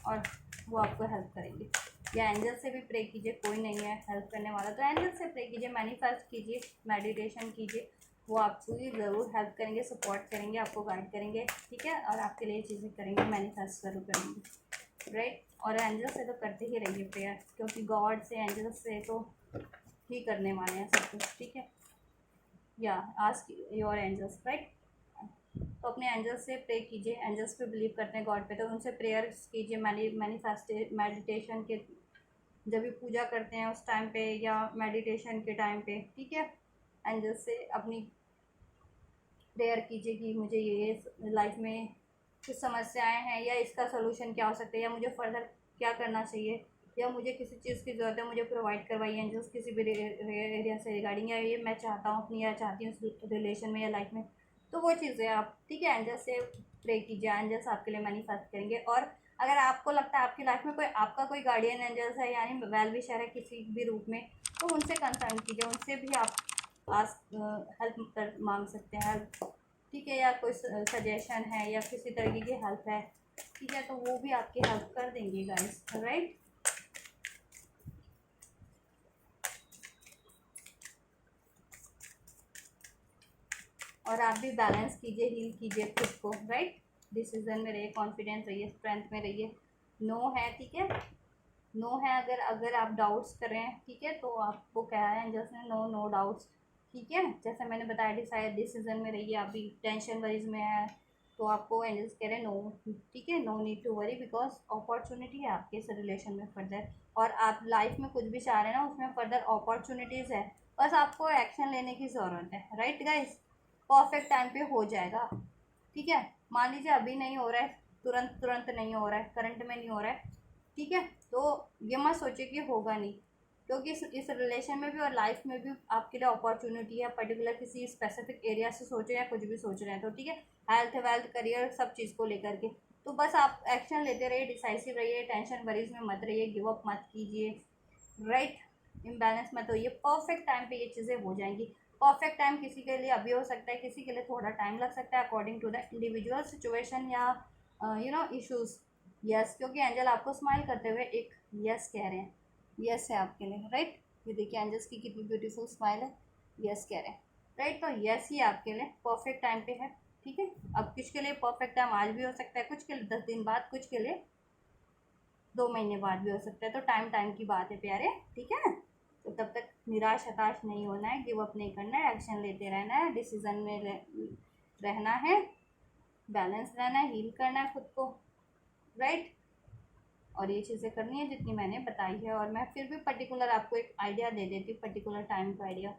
और वो आपको हेल्प करेंगे। या एंजल से भी प्रे कीजिए, कोई नहीं है हेल्प करने वाला तो एंजल से प्रे कीजिए, मैनिफेस्ट कीजिए, मेडिटेशन कीजिए, वो आपको ही ज़रूर हेल्प करेंगे, सपोर्ट करेंगे, आपको गाइड करेंगे, ठीक है, और आपके लिए चीज़ें करेंगे, मैनिफेस्ट ज़रूर करेंगे, राइट। और एंजल से तो करते ही रहिए प्रेयर, क्योंकि गॉड से एंजल से तो ही करने वाले हैं सब कुछ, ठीक है। या आस्क योर एंजल्स, राइट। तो अपने एंजल्स से प्रे कीजिए, एंजल्स पे बिलीव करते हैं गॉड पे, तो उनसे प्रेयर कीजिए, मेडिटेशन के जब भी पूजा करते हैं उस टाइम पे या मेडिटेशन के टाइम पे, ठीक है, एंजल्स से अपनी प्रेयर कीजिए कि मुझे ये लाइफ में कुछ समस्याएं हैं या इसका सोल्यूशन क्या हो सकता है, या मुझे फर्दर क्या करना चाहिए, या मुझे किसी चीज़ की ज़रूरत है मुझे प्रोवाइड करवाइए एंजल्स, किसी भी एरिया से रिगार्डिंग, या ये मैं चाहता हूँ अपनी या चाहती हूँ उस रिलेशन में या लाइफ में, तो वो चीज़ें आप, ठीक है, एंजल्स से प्रे कीजिए, एंजल्स आपके लिए मैनिफेस्ट करेंगे। और अगर आपको लगता है आपकी लाइफ में कोई आपका कोई गार्डियन एंजल्स है, यानी वेल विशर है किसी भी रूप में, तो उनसे कंसर्न कीजिए, उनसे भी आप पास हेल्प कर मांग सकते हैं, हेल्प, ठीक है, या कोई सजेशन है या किसी तरीके की हेल्प है, ठीक है, तो वो भी आपकी हेल्प कर देंगे गाइस, राइट। और आप भी बैलेंस कीजिए, हील कीजिए खुद को, राइट। डिसीजन में रहिए, कॉन्फिडेंस रहिए, स्ट्रेंथ में रहिए। नो है, ठीक है, नो है, अगर अगर आप डाउट्स कर रहे हैं, ठीक है, तो आपको क्या है एंजल्स ने, नो नो डाउट्स, ठीक है, जैसे मैंने बताया डिसाइड डिसीजन में रहिए। आप भी टेंशन वरीज में है तो आपको एंजल्स कह रहे हैं नो, ठीक है, no need to worry, because opportunity है आपके इस रिलेशन में फर्दर, और आप लाइफ में कुछ भी चाह रहे हैं ना उसमें फर्दर अपॉर्चुनिटीज़ है, बस आपको एक्शन लेने की ज़रूरत है, राइट गाइस। परफेक्ट टाइम पे हो जाएगा, ठीक है। मान लीजिए अभी नहीं हो रहा है, तुरंत तुरंत नहीं हो रहा है, करंट में नहीं हो रहा है, ठीक है, तो ये मत सोचिए कि होगा नहीं, क्योंकि इस रिलेशन में भी और लाइफ में भी आपके लिए अपॉर्चुनिटी है। पर्टिकुलर किसी स्पेसिफिक एरिया से सोच रहे हैं, कुछ भी सोच रहे हैं तो, ठीक है, हेल्थ वेल्थ करियर सब चीज़ को लेकर के, तो बस आप एक्शन लेते रहिए, डिसाइसिव रहिए, टेंशन वरीज में मत रहिए, गिव अप मत कीजिए, राइट, इम्बैलेंस मत होइए। परफेक्ट टाइम पे ये चीज़ें हो जाएंगी। परफेक्ट टाइम किसी के लिए अभी हो सकता है, किसी के लिए थोड़ा टाइम लग सकता है, according to the individual situation या इश्यूज़। यस, क्योंकि एंजल आपको स्माइल करते हुए एक यस कह रहे हैं, यस है आपके लिए, राइट। ये देखिए एंजल्स की कितनी ब्यूटीफुल स्माइल है, यस कह रहे हैं, राइट। तो यस ही आपके लिए परफेक्ट टाइम पे है, ठीक है। अब कुछ के लिए परफेक्ट टाइम आज भी हो सकता है, कुछ के लिए 10 दिन बाद, कुछ के लिए 2 महीने बाद भी हो सकता है, तो टाइम टाइम की बात है प्यारे, ठीक है। तो तब तक निराश हताश नहीं होना है, गिव अप नहीं करना है, एक्शन लेते रहना है, डिसीजन में रहना है, बैलेंस रहना है, हील करना है खुद को, राइट। और ये चीज़ें करनी है जितनी मैंने बताई है। और मैं फिर भी पर्टिकुलर आपको एक आइडिया दे देती हूँ, पर्टिकुलर टाइम का आइडिया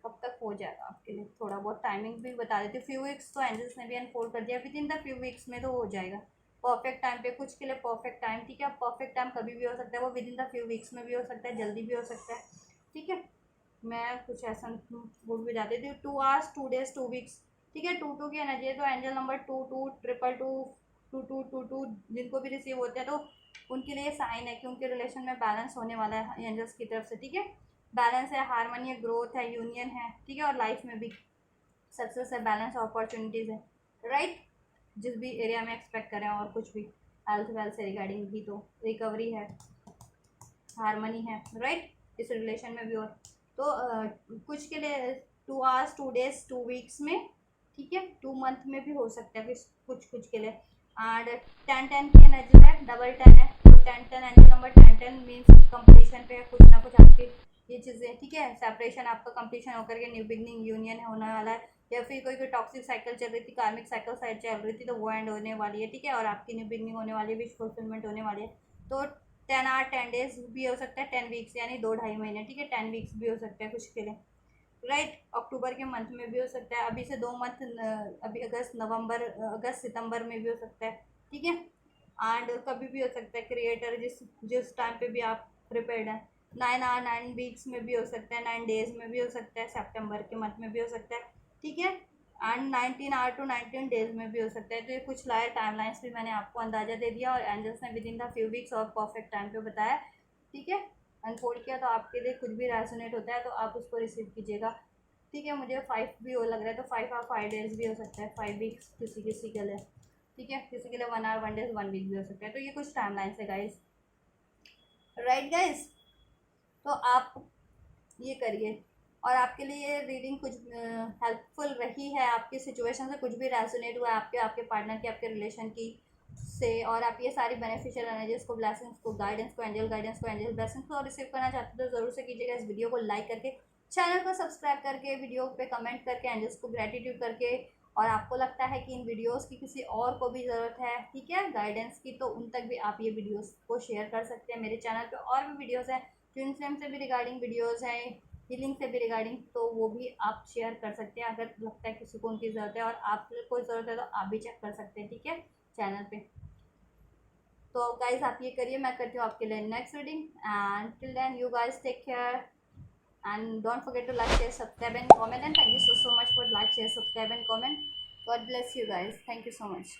कब तक हो जाएगा आपके लिए, थोड़ा बहुत टाइमिंग भी बता देती हूँ। फ्यू वीक्स तो एंजल्स ने भी अनफोल्ड कर दिया, with in the few weeks में तो हो जाएगा परफेक्ट टाइम पे। कुछ के लिए परफेक्ट टाइम, ठीक है, परफेक्ट टाइम कभी भी हो सकता है, वो with in the few weeks में भी हो सकता है, जल्दी भी हो सकता है, ठीक है। मैं कुछ ऐसा बोल भी जाती थी 2 आवर्स 2 डेज 2 वीक्स, ठीक है। 2 की एनर्जी है तो एंजल नंबर 2 ट्रिपल 2 2 जिनको भी रिसीव होते हैं तो उनके लिए साइन है कि उनके रिलेशन में बैलेंस होने वाला है एंजल्स की तरफ से, ठीक है। बैलेंस है, हारमोनी है, ग्रोथ है, यूनियन है, ठीक है, और लाइफ में भी सक्सेस है, बैलेंस अपॉर्चुनिटीज है, राइट। जिस भी एरिया में एक्सपेक्ट करें, और कुछ भी हेल्थ वेल्थ से रिगार्डिंग भी, तो रिकवरी है, हारमोनी है, राइट, इस रिलेशन में भी। और तो कुछ के लिए 2 आवर्स 2 डेज 2 वीक्स में, ठीक है, 2 मंथ में भी हो सकता है कुछ कुछ के लिए। एंड 10-10 की एनर्जी है, डबल 10 है, तो 10-10 एनर्जी नंबर 10-10 मीन्स कंप्लीशन पे कुछ ना कुछ आपकी ये चीज़ें, ठीक है। सेपरेशन आपका कंप्लीशन होकर के न्यू बिगनिंग यूनियन होने वाला है, या फिर कोई टॉक्सिक साइकिल चल रही थी, कार्मिक साइकिल साइड चल रही थी, तो वो एंड होने वाली है, ठीक है, और आपकी न्यू बिगनिंग होने वाली है, विश फुलफिलमेंट होने वाली है। तो 10 आवर 10 डेज भी हो सकता है, 10 वीक्स यानी 2-2.5 महीने, ठीक है, 10 वीक्स भी हो सकता है कुछ के लिए, राइट। अक्टूबर के मंथ में भी हो सकता है, अभी से 2 मंथ, अभी अगस्त नवंबर अगस्त सितंबर में भी हो सकता है, ठीक है। एंड कभी भी हो सकता है, क्रिएटर जिस जिस टाइम पे भी आप प्रिपेयर्ड है। 9 आवर 9 वीक्स में भी हो सकता है, 9 डेज में भी हो सकता है, सितंबर के मंथ में भी हो सकता है, ठीक है। एंड 19 आवर टू 19 डेज में भी हो सकता है। तो ये कुछ लायर टाइमलाइंस भी मैंने आपको अंदाजा दे दिया, और एंजल्स ने with in the few weeks और परफेक्ट टाइम पे बताया, ठीक है। अनफोल्ड किया, तो आपके लिए कुछ भी रेजोनेट होता है तो आप उसको रिसीव कीजिएगा, ठीक है। मुझे 5 भी हो लग रहा है, तो 5 और 5 डेज भी हो सकता है, 5 वीक्स किसी किसी के लिए, ठीक है, किसी के लिए 1 आवर 1 डेज 1 वीक भी हो सकता है। तो ये कुछ टाइमलाइंस है गाइस, राइट गाइस। तो आप ये करिए, और आपके लिए ये रीडिंग कुछ हेल्पफुल रही है, आपकी सिचुएशन से कुछ भी रेजोनेट हुआ है, आपके आपके पार्टनर की, आपके रिलेशन की से, और आप ये सारी बेनिफिशियल एनर्जीज को, ब्लेसिंग्स को, गाइडेंस को, एंजल ब्लेसिंग्स को रिसीव करना चाहते हो तो ज़रूर से कीजिएगा। इस वीडियो को लाइक करके, चैनल को सब्सक्राइब करके, वीडियो पे कमेंट करके, एंजल्स को ग्रेटिट्यूड करके, और आपको लगता है कि इन वीडियोस की किसी और को भी ज़रूरत है, ठीक है, गाइडेंस की, तो उन तक भी आप ये वीडियोस को शेयर कर सकते हैं। मेरे चैनल पे और भी वीडियोस हैं, ट्विन फ्लेम से भी रिगार्डिंग वीडियोस हैं, हीलिंग से भी रिगार्डिंग, तो वो भी आप शेयर कर सकते हैं अगर लगता है किसी को उनकी ज़रूरत है, और आपको ज़रूरत है तो आप भी चेक कर सकते हैं, ठीक है, चैनल पे। तो गाइज आप ये करिए, मैं करती हूँ आपके लिए next reading, and till then you guys take care, and don't forget to like, share, subscribe and comment, and thank you so much for like, share, subscribe and comment. God bless you guys, thank you so much.